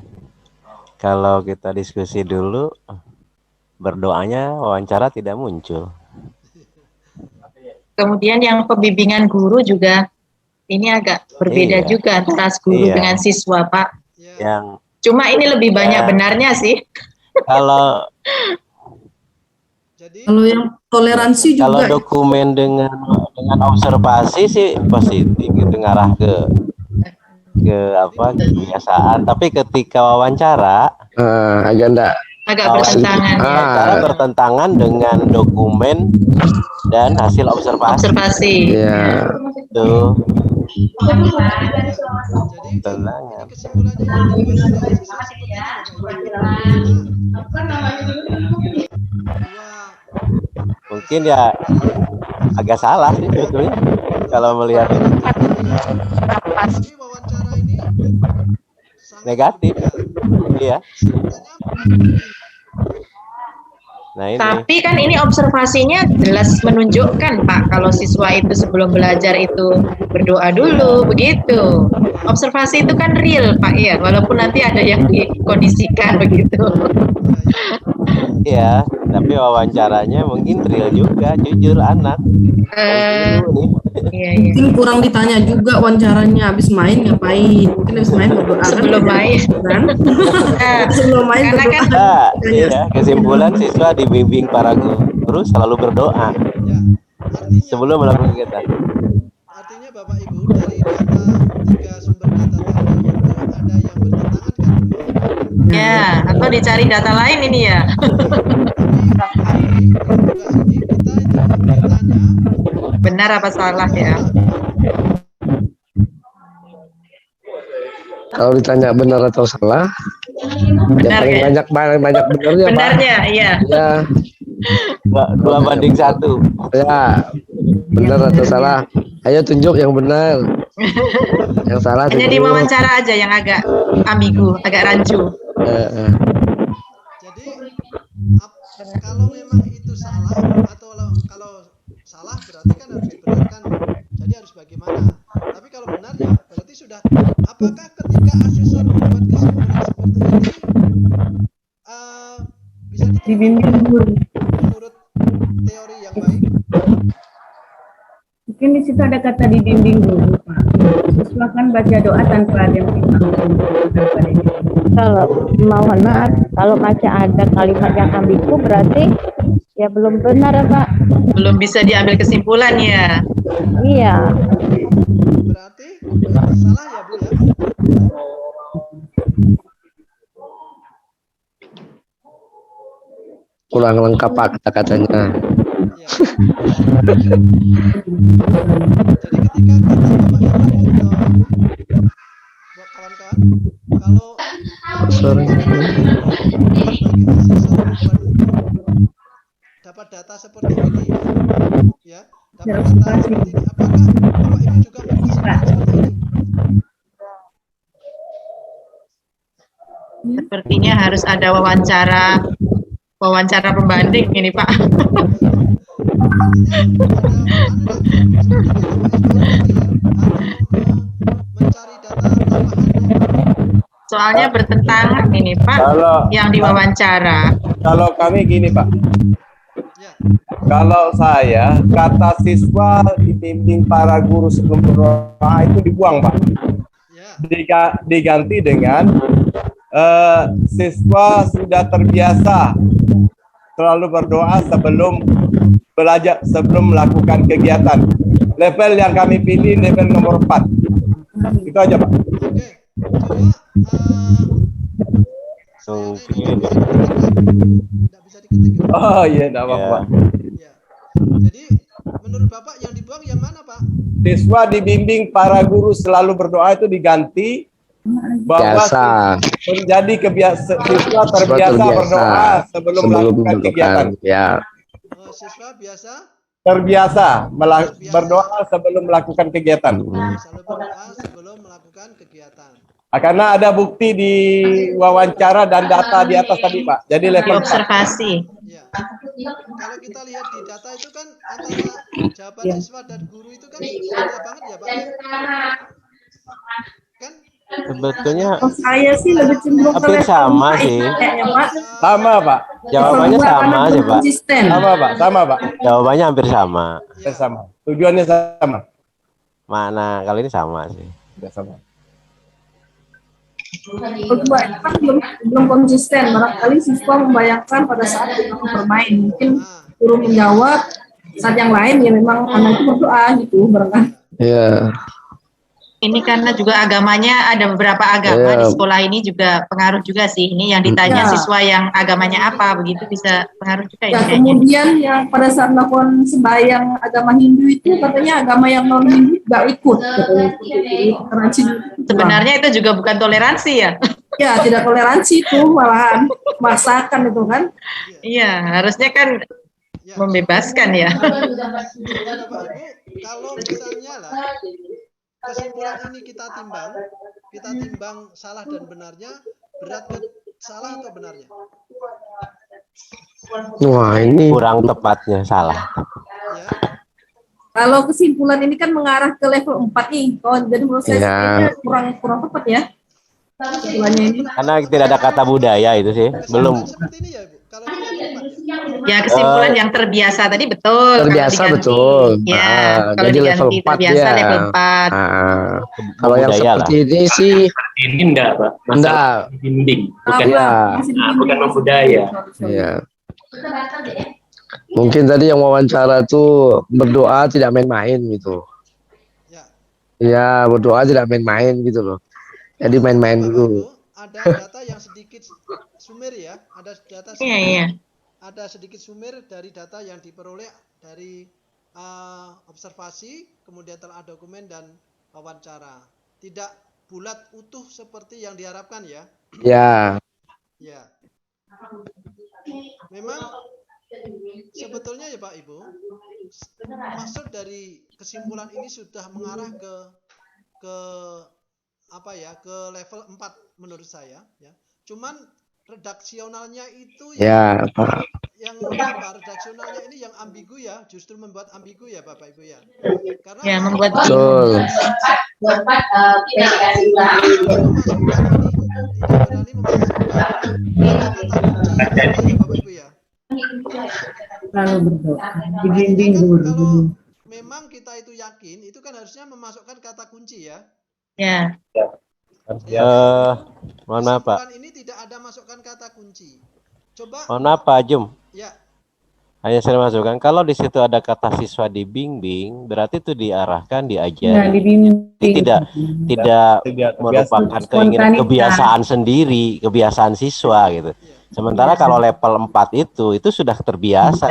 kalau kita diskusi dulu, berdoanya wawancara tidak muncul. Kemudian yang pembimbingan guru juga ini agak berbeda Iya. juga antara guru Iya. dengan siswa, Pak. Yang Cuma ini lebih banyak Ya. benarnya sih. kalau Jadi Kalau yang toleransi kalau juga dokumen dengan observasi sih positif gitu, ngarah ke apa kebiasaan. Tapi ketika wawancara Agak enggak. Agak bertentangan. wawancara bertentangan dengan dokumen dan hasil observasi. Observasi. Ya. Tuh. jadi Tentangan. ini kesimpulannya yang dibuat oleh siswa seperti ini, Bapak Ibu. Dua Mungkin ya agak salah sih sebetulnya kalau melihat ini. Jadi wawancara ini sangat Negatif. berbeda. Iya. Sebenarnya Nah ini Tapi kan ini observasinya jelas menunjukkan, Pak, kalau siswa itu sebelum belajar itu berdoa dulu, begitu. Observasi itu kan real, Pak, ya, walaupun nanti ada yang dikondisikan begitu. ya, tapi wawancaranya mungkin real juga, jujur anak. Eh, Dulu nih. iya, iya. mungkin kurang ditanya juga wawancaranya habis main ngapain, mungkin habis main berdoa kan? Sebelum main. Kan? Nah, Sebelum main karena berdoa. kan Nah, iya, kesimpulan siswa dibimbing para guru selalu berdoa ya, artinya sebelum melakukan kegiatan. artinya Bapak Ibu dari data tiga sumber data tadi itu ada yang bertentangan kan Bu? ya, atau dicari data lain ini ya. Tapi di tugas ini kita itu bertanya Benar apa salah ya? Kalau ditanya benar atau salah, Benar ya ya? paling banyak benernya Pak. Benarnya, iya. Ya, Dua banding satu. ya, benar atau salah. Ayo tunjuk yang benar. Yang salah Hanya di tunjuk. wawancara aja yang agak ambigu, agak rancu. jadi kalau memang itu salah atau kalau salah berarti kan harus dibenarkan, jadi harus bagaimana. Tapi kalau benar ya berarti sudah, apakah ketika asesor membuat kesimpulan seperti ini bisa Dibimbing guru. menurut teori yang baik? Mungkin di situ ada kata dibimbing dulu, Pak. Siswa kan baca doa tanpa ada yang Kalau mohon maaf, kalau masih ada kalimat yang ambigu berarti ya belum benar, Pak. Belum bisa diambil kesimpulan ya. Iya. Berarti salah ya Bu ya? Kurang lengkap Pak kata-katanya. Ya. Jadi ketika kita memahami buat kawan-kawan, kalau Sorry. sebagai asesor dapat data seperti ini, ya, dapat data seperti ini, apakah Bapak Ibu juga berkesimpulan seperti ini? Sepertinya harus ada wawancara pembanding ini, Pak. Mencari data tambahan. Soalnya bertentangan ini, Pak, Kalau yang diwawancara. Kalau kami gini Pak, Ya. kalau saya kata siswa dibimbing para guru sebelum berdoa itu dibuang Pak, diganti dengan siswa sudah terbiasa selalu berdoa sebelum belajar, sebelum melakukan kegiatan. Level yang kami pilih level nomor 4. Itu aja Pak. Oh iya, enggak apa-apa. Jadi menurut Bapak yang dibuang yang mana Pak? Siswa dibimbing para guru selalu berdoa itu diganti bahwa menjadi siswa terbiasa berdoa sebelum melakukan kegiatan. Ya. Siswa biasa terbiasa berdoa sebelum melakukan kegiatan. selalu berdoa sebelum melakukan kegiatan. Karena ada bukti di wawancara dan data di atas tadi Pak. Jadi level observasi. Ya. Kalau kita lihat di data itu kan antara jawaban siswa dan guru itu kan beda banget ya Pak. Kan sebetulnya saya sih lebih cenderung hampir sama sih. Pak. Sama Pak. Jawabannya sama sih Pak. Sama Pak. Sama Pak. Jawabannya hampir sama. Sama. Tujuannya sama. Mana kali ini sama sih. Sama. Kedua itu kan belum konsisten. Barangkali siswa membayangkan pada saat kita bermain, mungkin guru menjawab, saat yang lain ya memang anak itu berdoa gitu barangkali. Iya. Ini karena juga agamanya ada beberapa agama di sekolah ini juga pengaruh juga sih. Ini yang ditanya siswa yang agamanya apa, begitu bisa pengaruh juga. Ya, kemudian yang pada saat melakukan sembahyang agama Hindu itu katanya agama yang non Hindu nggak ikut. Sebenarnya itu juga bukan toleransi ya? Ya, tidak toleransi itu malahan masakan itu kan? Iya, harusnya kan membebaskan ya. Kalau misalnya lah kesimpulan ini kita timbang salah dan benarnya, berat ke salah atau benarnya? Wah, ini kurang tepatnya salah. Ya. Kalau kesimpulan ini kan mengarah ke level 4 nih. Oh, jadi menurut saya kayaknya kurang tepat ya. Kesimpulannya ini. Karena tidak ada kata budaya itu sih, belum. Seperti ini ya, Bu. Kalau ya kesimpulan yang terbiasa tadi betul. Terbiasa betul. Ya, kalau jadi level 4 terbiasa ya. level 4. Kalau yang seperti ini sih ini enggak Pak, masalah bimbing, bukan bukan membudaya. Iya. Mungkin tadi yang wawancara tuh berdoa tidak main-main gitu. Ya, berdoa tidak main-main gitu loh. Jadi main-main dulu. Ada data yang sedikit sumir ya, ada data sedikit, ada sedikit sumir dari data yang diperoleh dari observasi, kemudian telah dokumen dan wawancara. Tidak bulat utuh seperti yang diharapkan ya. Ya. Ya. Memang sebetulnya ya Pak Ibu, maksud dari kesimpulan ini sudah mengarah ke apa ya, ke level 4 menurut saya ya. Cuman redaksionalnya itu yang redaksionalnya ini yang ambigu ya, justru membuat ambigu ya Bapak Ibu ya. Karena ya membuat lalu berdoa dibimbing guru. Memang kita itu yakin, itu kan harusnya memasukkan kata kunci ya. Ya. Mohon maaf Pak. Ini tidak ada masukkan kata kunci. Coba. Mohon maaf Pak Jum. Ya. Hanya saya masukkan, kalau di situ ada kata siswa dibimbing, berarti itu diarahkan, diajari. Tidak merupakan keinginan kebiasaan sendiri, kebiasaan siswa gitu. Sementara kalau level 4 itu sudah terbiasa,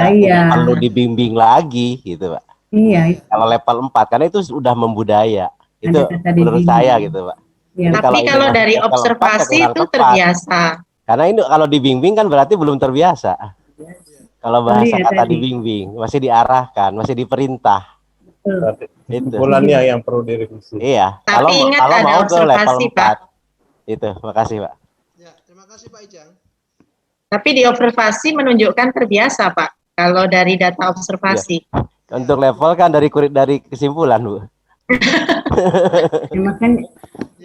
perlu dibimbing lagi gitu Pak. Iya. Kalau level 4 karena itu sudah membudaya. Itu menurut saya gitu Pak. Ya. Tapi kalau dari observasi itu terbiasa. Karena ini kalau dibimbing kan berarti belum terbiasa. Kalau bahasa kata dibimbing, masih diarahkan, masih diperintah. Itu. Bulannya yang perlu direvisi. Iya. Tapi kalau mau ke level 4. Pak. Itu, makasih Pak. Ya, terima kasih Pak Ijang. Tapi di observasi menunjukkan terbiasa Pak. Kalau dari data observasi. Ya. Untuk level kan dari kesimpulan Bu. Makanya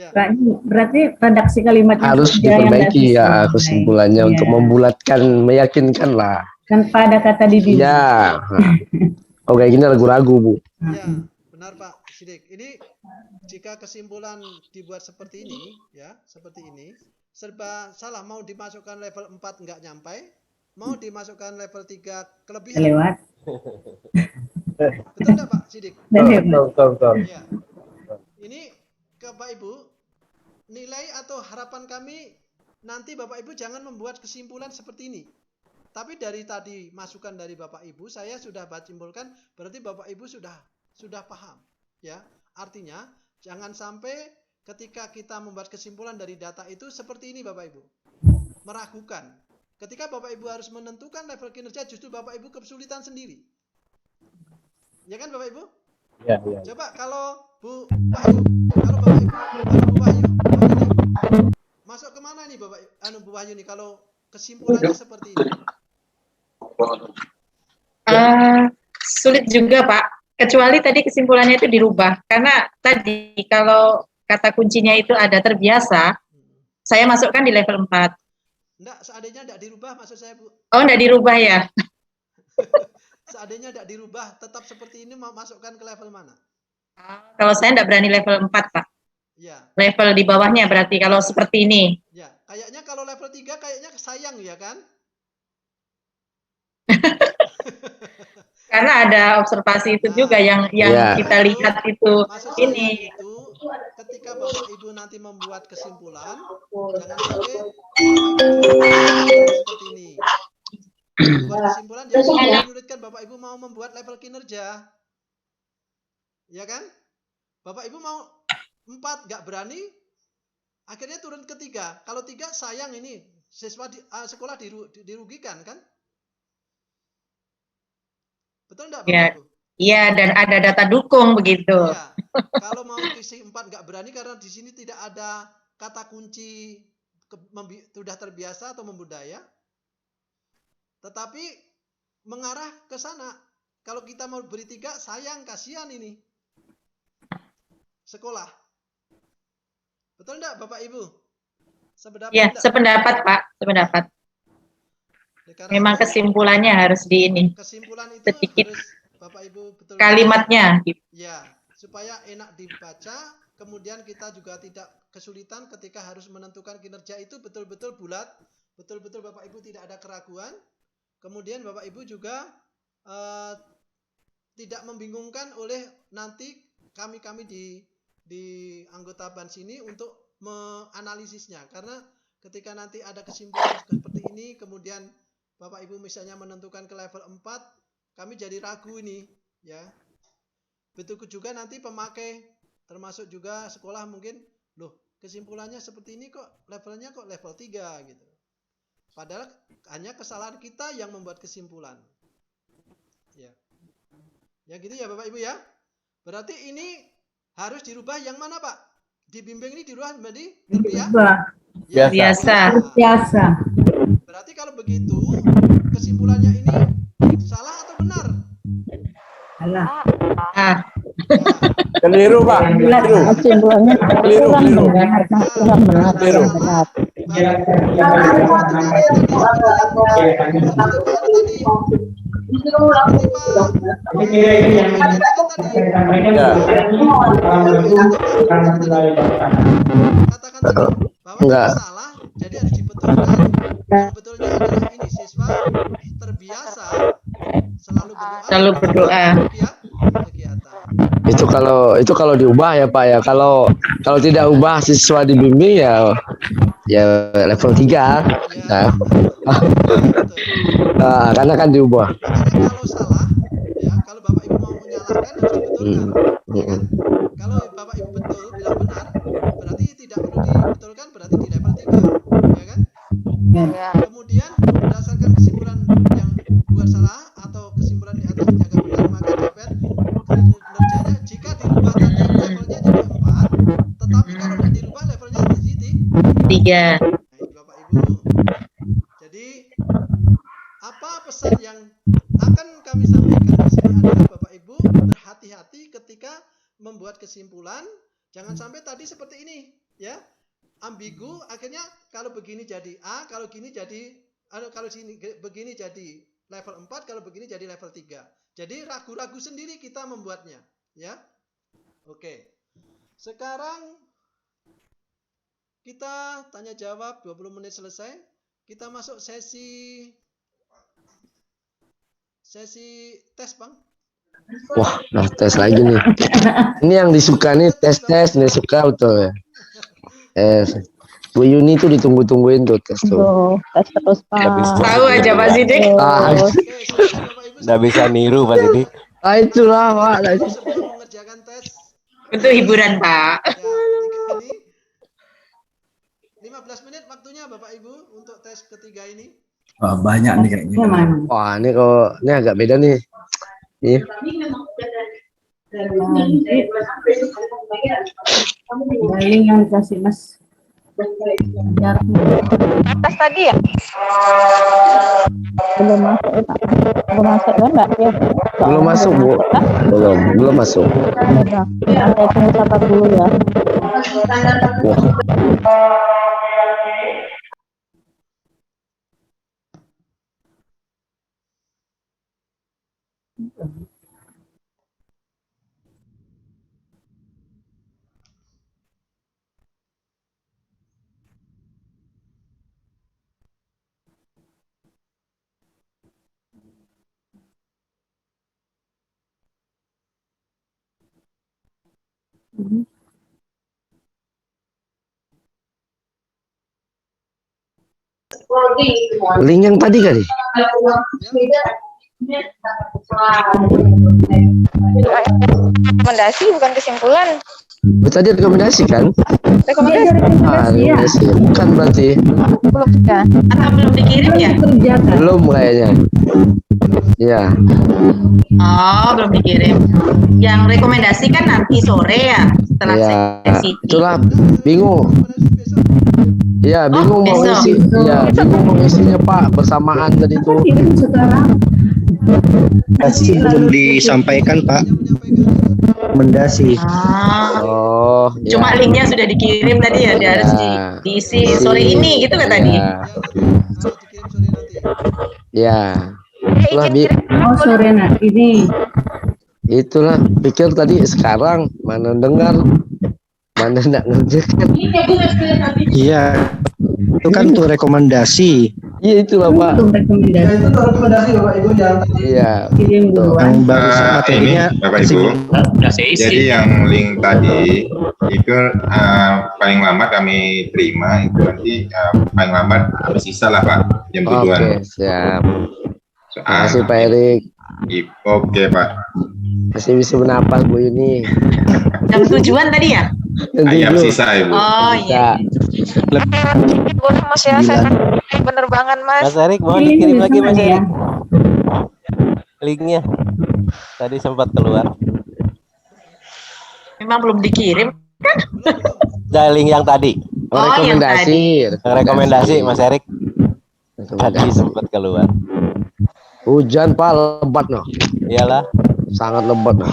Pak, berarti redaksi kalimatnya Harus juga yang nggak diperbaiki ya sesuai. kesimpulannya untuk Iya. membulatkan, meyakinkan lah. Tanpa ada kata dibimbing. Ya. Oh kayak gini ragu-ragu Bu. Ya, benar Pak Sidik. Ini jika kesimpulan dibuat seperti ini, ya, seperti ini, serba salah. Mau dimasukkan level 4 nggak nyampe, mau dimasukkan level 3 kelebihan. Lewat. Betul nggak Pak Sidik? Betul. Ya. Ini ke Bapak Ibu, nilai atau harapan kami nanti Bapak Ibu jangan membuat kesimpulan seperti ini. Tapi dari tadi masukan dari Bapak Ibu saya sudah simpulkan, berarti Bapak Ibu sudah paham, ya. Artinya jangan sampai ketika kita membuat kesimpulan dari data itu seperti ini Bapak Ibu, meragukan. Ketika Bapak Ibu harus menentukan level kinerja, justru Bapak Ibu kesulitan sendiri. Ya kan Bapak Ibu? Ya. Coba kalau Bu Wahyu, kalau Bapak Ibu, Bu Wahyu, masuk kemana nih Bapak Bu Wahyu nih kalau kesimpulannya seperti ini? Sulit juga Pak, kecuali tadi kesimpulannya itu dirubah. Karena tadi kalau kata kuncinya itu ada terbiasa, saya masukkan di level 4. Enggak, seandainya enggak dirubah maksud saya Bu. Oh, enggak dirubah ya? Seandainya enggak dirubah, tetap seperti ini mau masukkan ke level mana? Kalau saya enggak berani level 4 Pak. Ya. Level di bawahnya berarti kalau seperti ini. Ya, kayaknya kalau level 3 kayaknya sayang ya kan? Karena ada observasi itu juga yang kita lihat itu ini. Itu ketika Bapak Ibu nanti membuat kesimpulan, jangan sampai seperti ini. Membuat kesimpulan jangan menyulitkan Bapak Ibu mau membuat level kinerja. Ya kan? Bapak Ibu mau 4 nggak berani, akhirnya turun ke 3. Kalau 3 sayang ini siswa sekolah dirugikan kan? Betul enggak Bapak Ibu? Iya, dan ada data dukung begitu. Ya, kalau mau isi 4 nggak berani karena di sini tidak ada kata kunci sudah terbiasa atau membudaya. Tetapi mengarah ke sana. Kalau kita mau beri 3, sayang, kasihan ini sekolah. Betul enggak Bapak Ibu? Iya, sependapat Pak, sependapat. Memang kesimpulannya harus di ini. Kesimpulan itu sedikit harus Bapak Ibu betul kalimatnya. Ya, supaya enak dibaca, kemudian kita juga tidak kesulitan ketika harus menentukan kinerja itu betul-betul bulat, betul-betul Bapak Ibu tidak ada keraguan. Kemudian Bapak Ibu juga tidak membingungkan oleh nanti kami di anggota BANS ini untuk menganalisisnya, karena ketika nanti ada kesimpulan seperti ini, kemudian Bapak Ibu misalnya menentukan ke level 4, kami jadi ragu ini, ya. Betul juga nanti pemakai, termasuk juga sekolah mungkin, loh kesimpulannya seperti ini kok levelnya kok level 3 gitu. Padahal hanya kesalahan kita yang membuat kesimpulan. Ya. Ya gitu ya Bapak Ibu ya. Berarti ini harus dirubah yang mana Pak? Dibimbing ini dirubah menjadi Biasa. Berarti kalau begitu kesimpulannya ini salah atau benar? Salah. Keliru Pak. Kesimpulannya kurang benar. Katakan bahwa salah, jadi harus dibetulkan. Yang betulnya adalah ini siswa terbiasa selalu berdoa. Itu kalau diubah ya Pak ya. Kalau tidak ubah siswa dibimbing ya level 3. Nah, karena kan diubah. Kalau salah, ya kalau Bapak Ibu mau menyalahkan harus dibetulkan. Ya kan? Kalau Bapak Ibu betul bilang benar, berarti tidak perlu dibetulkan, berarti di level 3, ya kan? Kemudian berdasarkan kesimpulan yang buat salah atau kesimpulan di atas yang agak benar, maka dapat kinerjanya jika dirubah tadi levelnya jadi 4, tetapi kalau tidak dirubah levelnya jadi 3. Baik Bapak Ibu. Jadi apa pesan yang akan kami sampaikan di sini adalah Bapak Ibu berhati-hati ketika membuat kesimpulan, jangan sampai tadi seperti ini. ya, ambigu. Akhirnya kalau begini jadi A, kalau gini jadi, kalau sini begini jadi level 4, kalau begini jadi level 3. Jadi ragu-ragu sendiri kita membuatnya, ya. Oke. Sekarang kita tanya jawab, 20 menit selesai. Kita masuk sesi tes, Bang. Wah, nah tes lagi nih. Ini yang disuka nih, tes nih, suka betul ya. Bu Yuni tuh ditunggu-tungguin tuh tes tuh. Tes terus Pak. Tahu aja Pak Sidik. Nggak bisa niru Pak Sidik. Itulah Pak. Sebelum mengerjakan tes, Untuk hiburan Pak. ya, 15 menit waktunya Bapak Ibu untuk tes ketiga ini. Wah, banyak nih kayaknya. Wah, ini kok ini agak beda nih. Nih. Link yang dikasih Mas. Tes tadi ya? Belum masuk ya Pak. Belum masuk kan Mbak? Ya. Belum masuk Bu. Belum masuk. Udah. Saya tunggu sabar dulu ya. Link yang tadi kali. Rekomendasi bukan kesimpulan. Tadi rekomendasi kan? Rekomendasi. Bukan berarti. Belum ya. Atau belum dikirim ya? Belum kayaknya. Ya. Oh, belum dikirim. Yang rekomendasi kan nanti sore ya, setelah Ya. sesi. Itulah bingung. Ya, bingung mau besok. isi. Ya, bingung mau isinya Pak bersamaan tadi itu. Masih belum disampaikan Pak. Rekomendasi. Oh, ya. Cuma linknya sudah dikirim tadi ya, dia harus diisi sore ini gitu kan tadi. Ya. Itulah Oh sore nanti ini. itulah pikir tadi sekarang mana dengar mana enggak ngerjakan. Iya. Itu kan untuk rekomendasi. Iya itulah Pak. Untuk rekomendasi. Itu rekomendasi Bapak Ibu yang Iya. Kirim duluan. Yang baru materinya. Ini Bapak Ibu, jadi yang link tadi itu paling lambat kami terima itu nanti paling lambat habis sisa lah Pak, jam Oke, tujuan. siap. Terima kasih Pak Erik. Oke Pak. Masih bisa bernapas Bu Yuni. Jam tujuan tadi ya? Ayam sisa Ibu. Oh iya. Mas ya, saya penerbangan Mas. Mas Erik mau dikirim lagi Mas Erik. Linknya tadi sempat keluar. Memang belum dikirim kan? Link yang tadi. Rekomendasi. Rekomendasi Mas Erik. Tadi sempat keluar. Hujan Pak, lebat noh. Iyalah. Sangat lebat noh.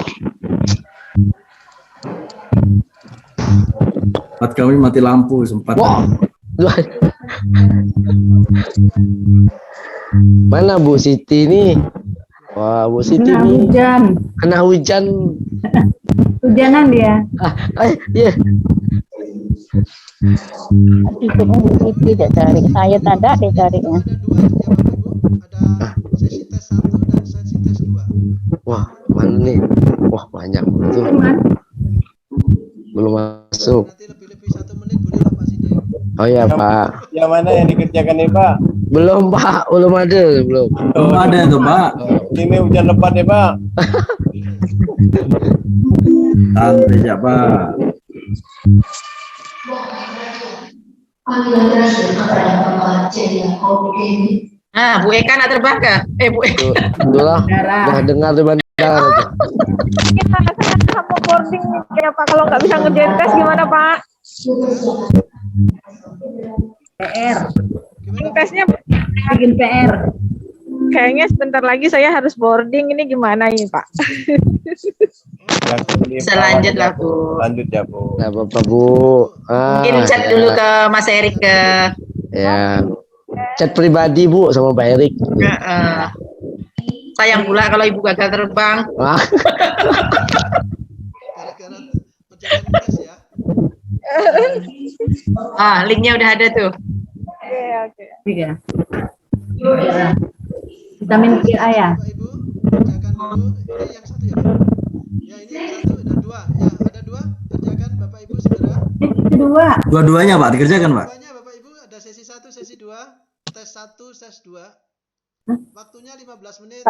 Tempat kami mati lampu sempat. Wah. Mana Bu Siti nih? Wah, Bu Siti Kena nih. hujan. Kena hujan. Hujanan dia. Iya. Tidak cari. Saya tanda dia carinya. sesi tes 1 dan sesi tes 2. Wah, mana nih? Wah, banyak itu. Belum masuk. Nanti lebih-lebih 1 menit boleh lah Pak Sidik. Oh ya Pak. Yang mana yang dikerjakan nih Pak? Belum Pak, belum ada, belum. Belum ada tuh Pak. Ini hujan lebat ya Pak. Santai ya Pak. Nah, Bu Eka nak terbang ke? Bu Eka. Itulah. Udah dengar di bandara. Kita mau boarding ya Pak. Kalau nggak bisa ngerjain tes gimana Pak? PR. Tesnya Bikin PR. kayaknya sebentar lagi saya harus boarding. Ini gimana ini Pak? Bisa lanjut lah Bu. Lanjut ya Bu. Nah, Bapak Bu. Mungkin chat dulu ke Mas Erik ke Ya, chat pribadi Bu sama Pak Erik. sayang pula kalau ibu gagal terbang. Wah. Gara-gara perjalanan tes ya. Linknya udah ada tuh. Oke. Iya. Vitamin A ya. Bapak Ibu, kerjakan dulu. Ini yang satu ya, Pak? Ya, ini yang satu dan dua. Ya, ada dua. Kerjakan Bapak Ibu segera. Kedua. Dua-duanya Pak dikerjakan Pak. Dua-duanya Bapak Ibu, ada sesi 1, sesi 2, tes 1, tes 2. Waktunya 15 menit.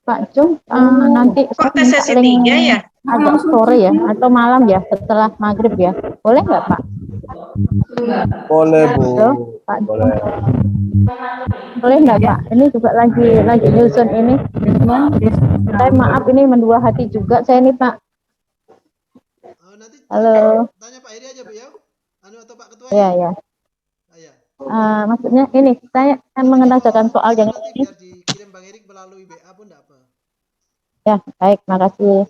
Pak Cung, nanti Kok tes sesi 3 ya? agak sore ya atau malam ya setelah maghrib ya, boleh nggak Pak? Boleh Bu. Halo, Pak Boleh. boleh nggak Pak? Ini juga lagi nyusun ini. Saya maaf ini mendua hati juga saya nih Pak. Nanti Halo. tanya Pak Eri aja Bu ya. Anu atau Pak Ketua Ya ya. Maksudnya ini saya mengenalkan soal yang nanti ini. biar dikirim Bang Erik melalui WA pun enggak apa. Ya baik, makasih.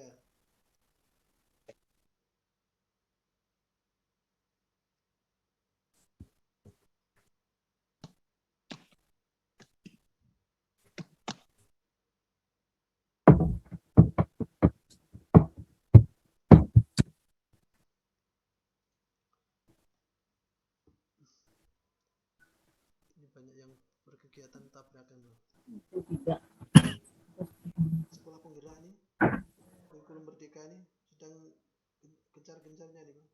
Ini banyak yang berkegiatan tabrakan loh. Sekolah penggerak nih, kurikulum merdeka ini sedang gencar-gencarnya nih Bang.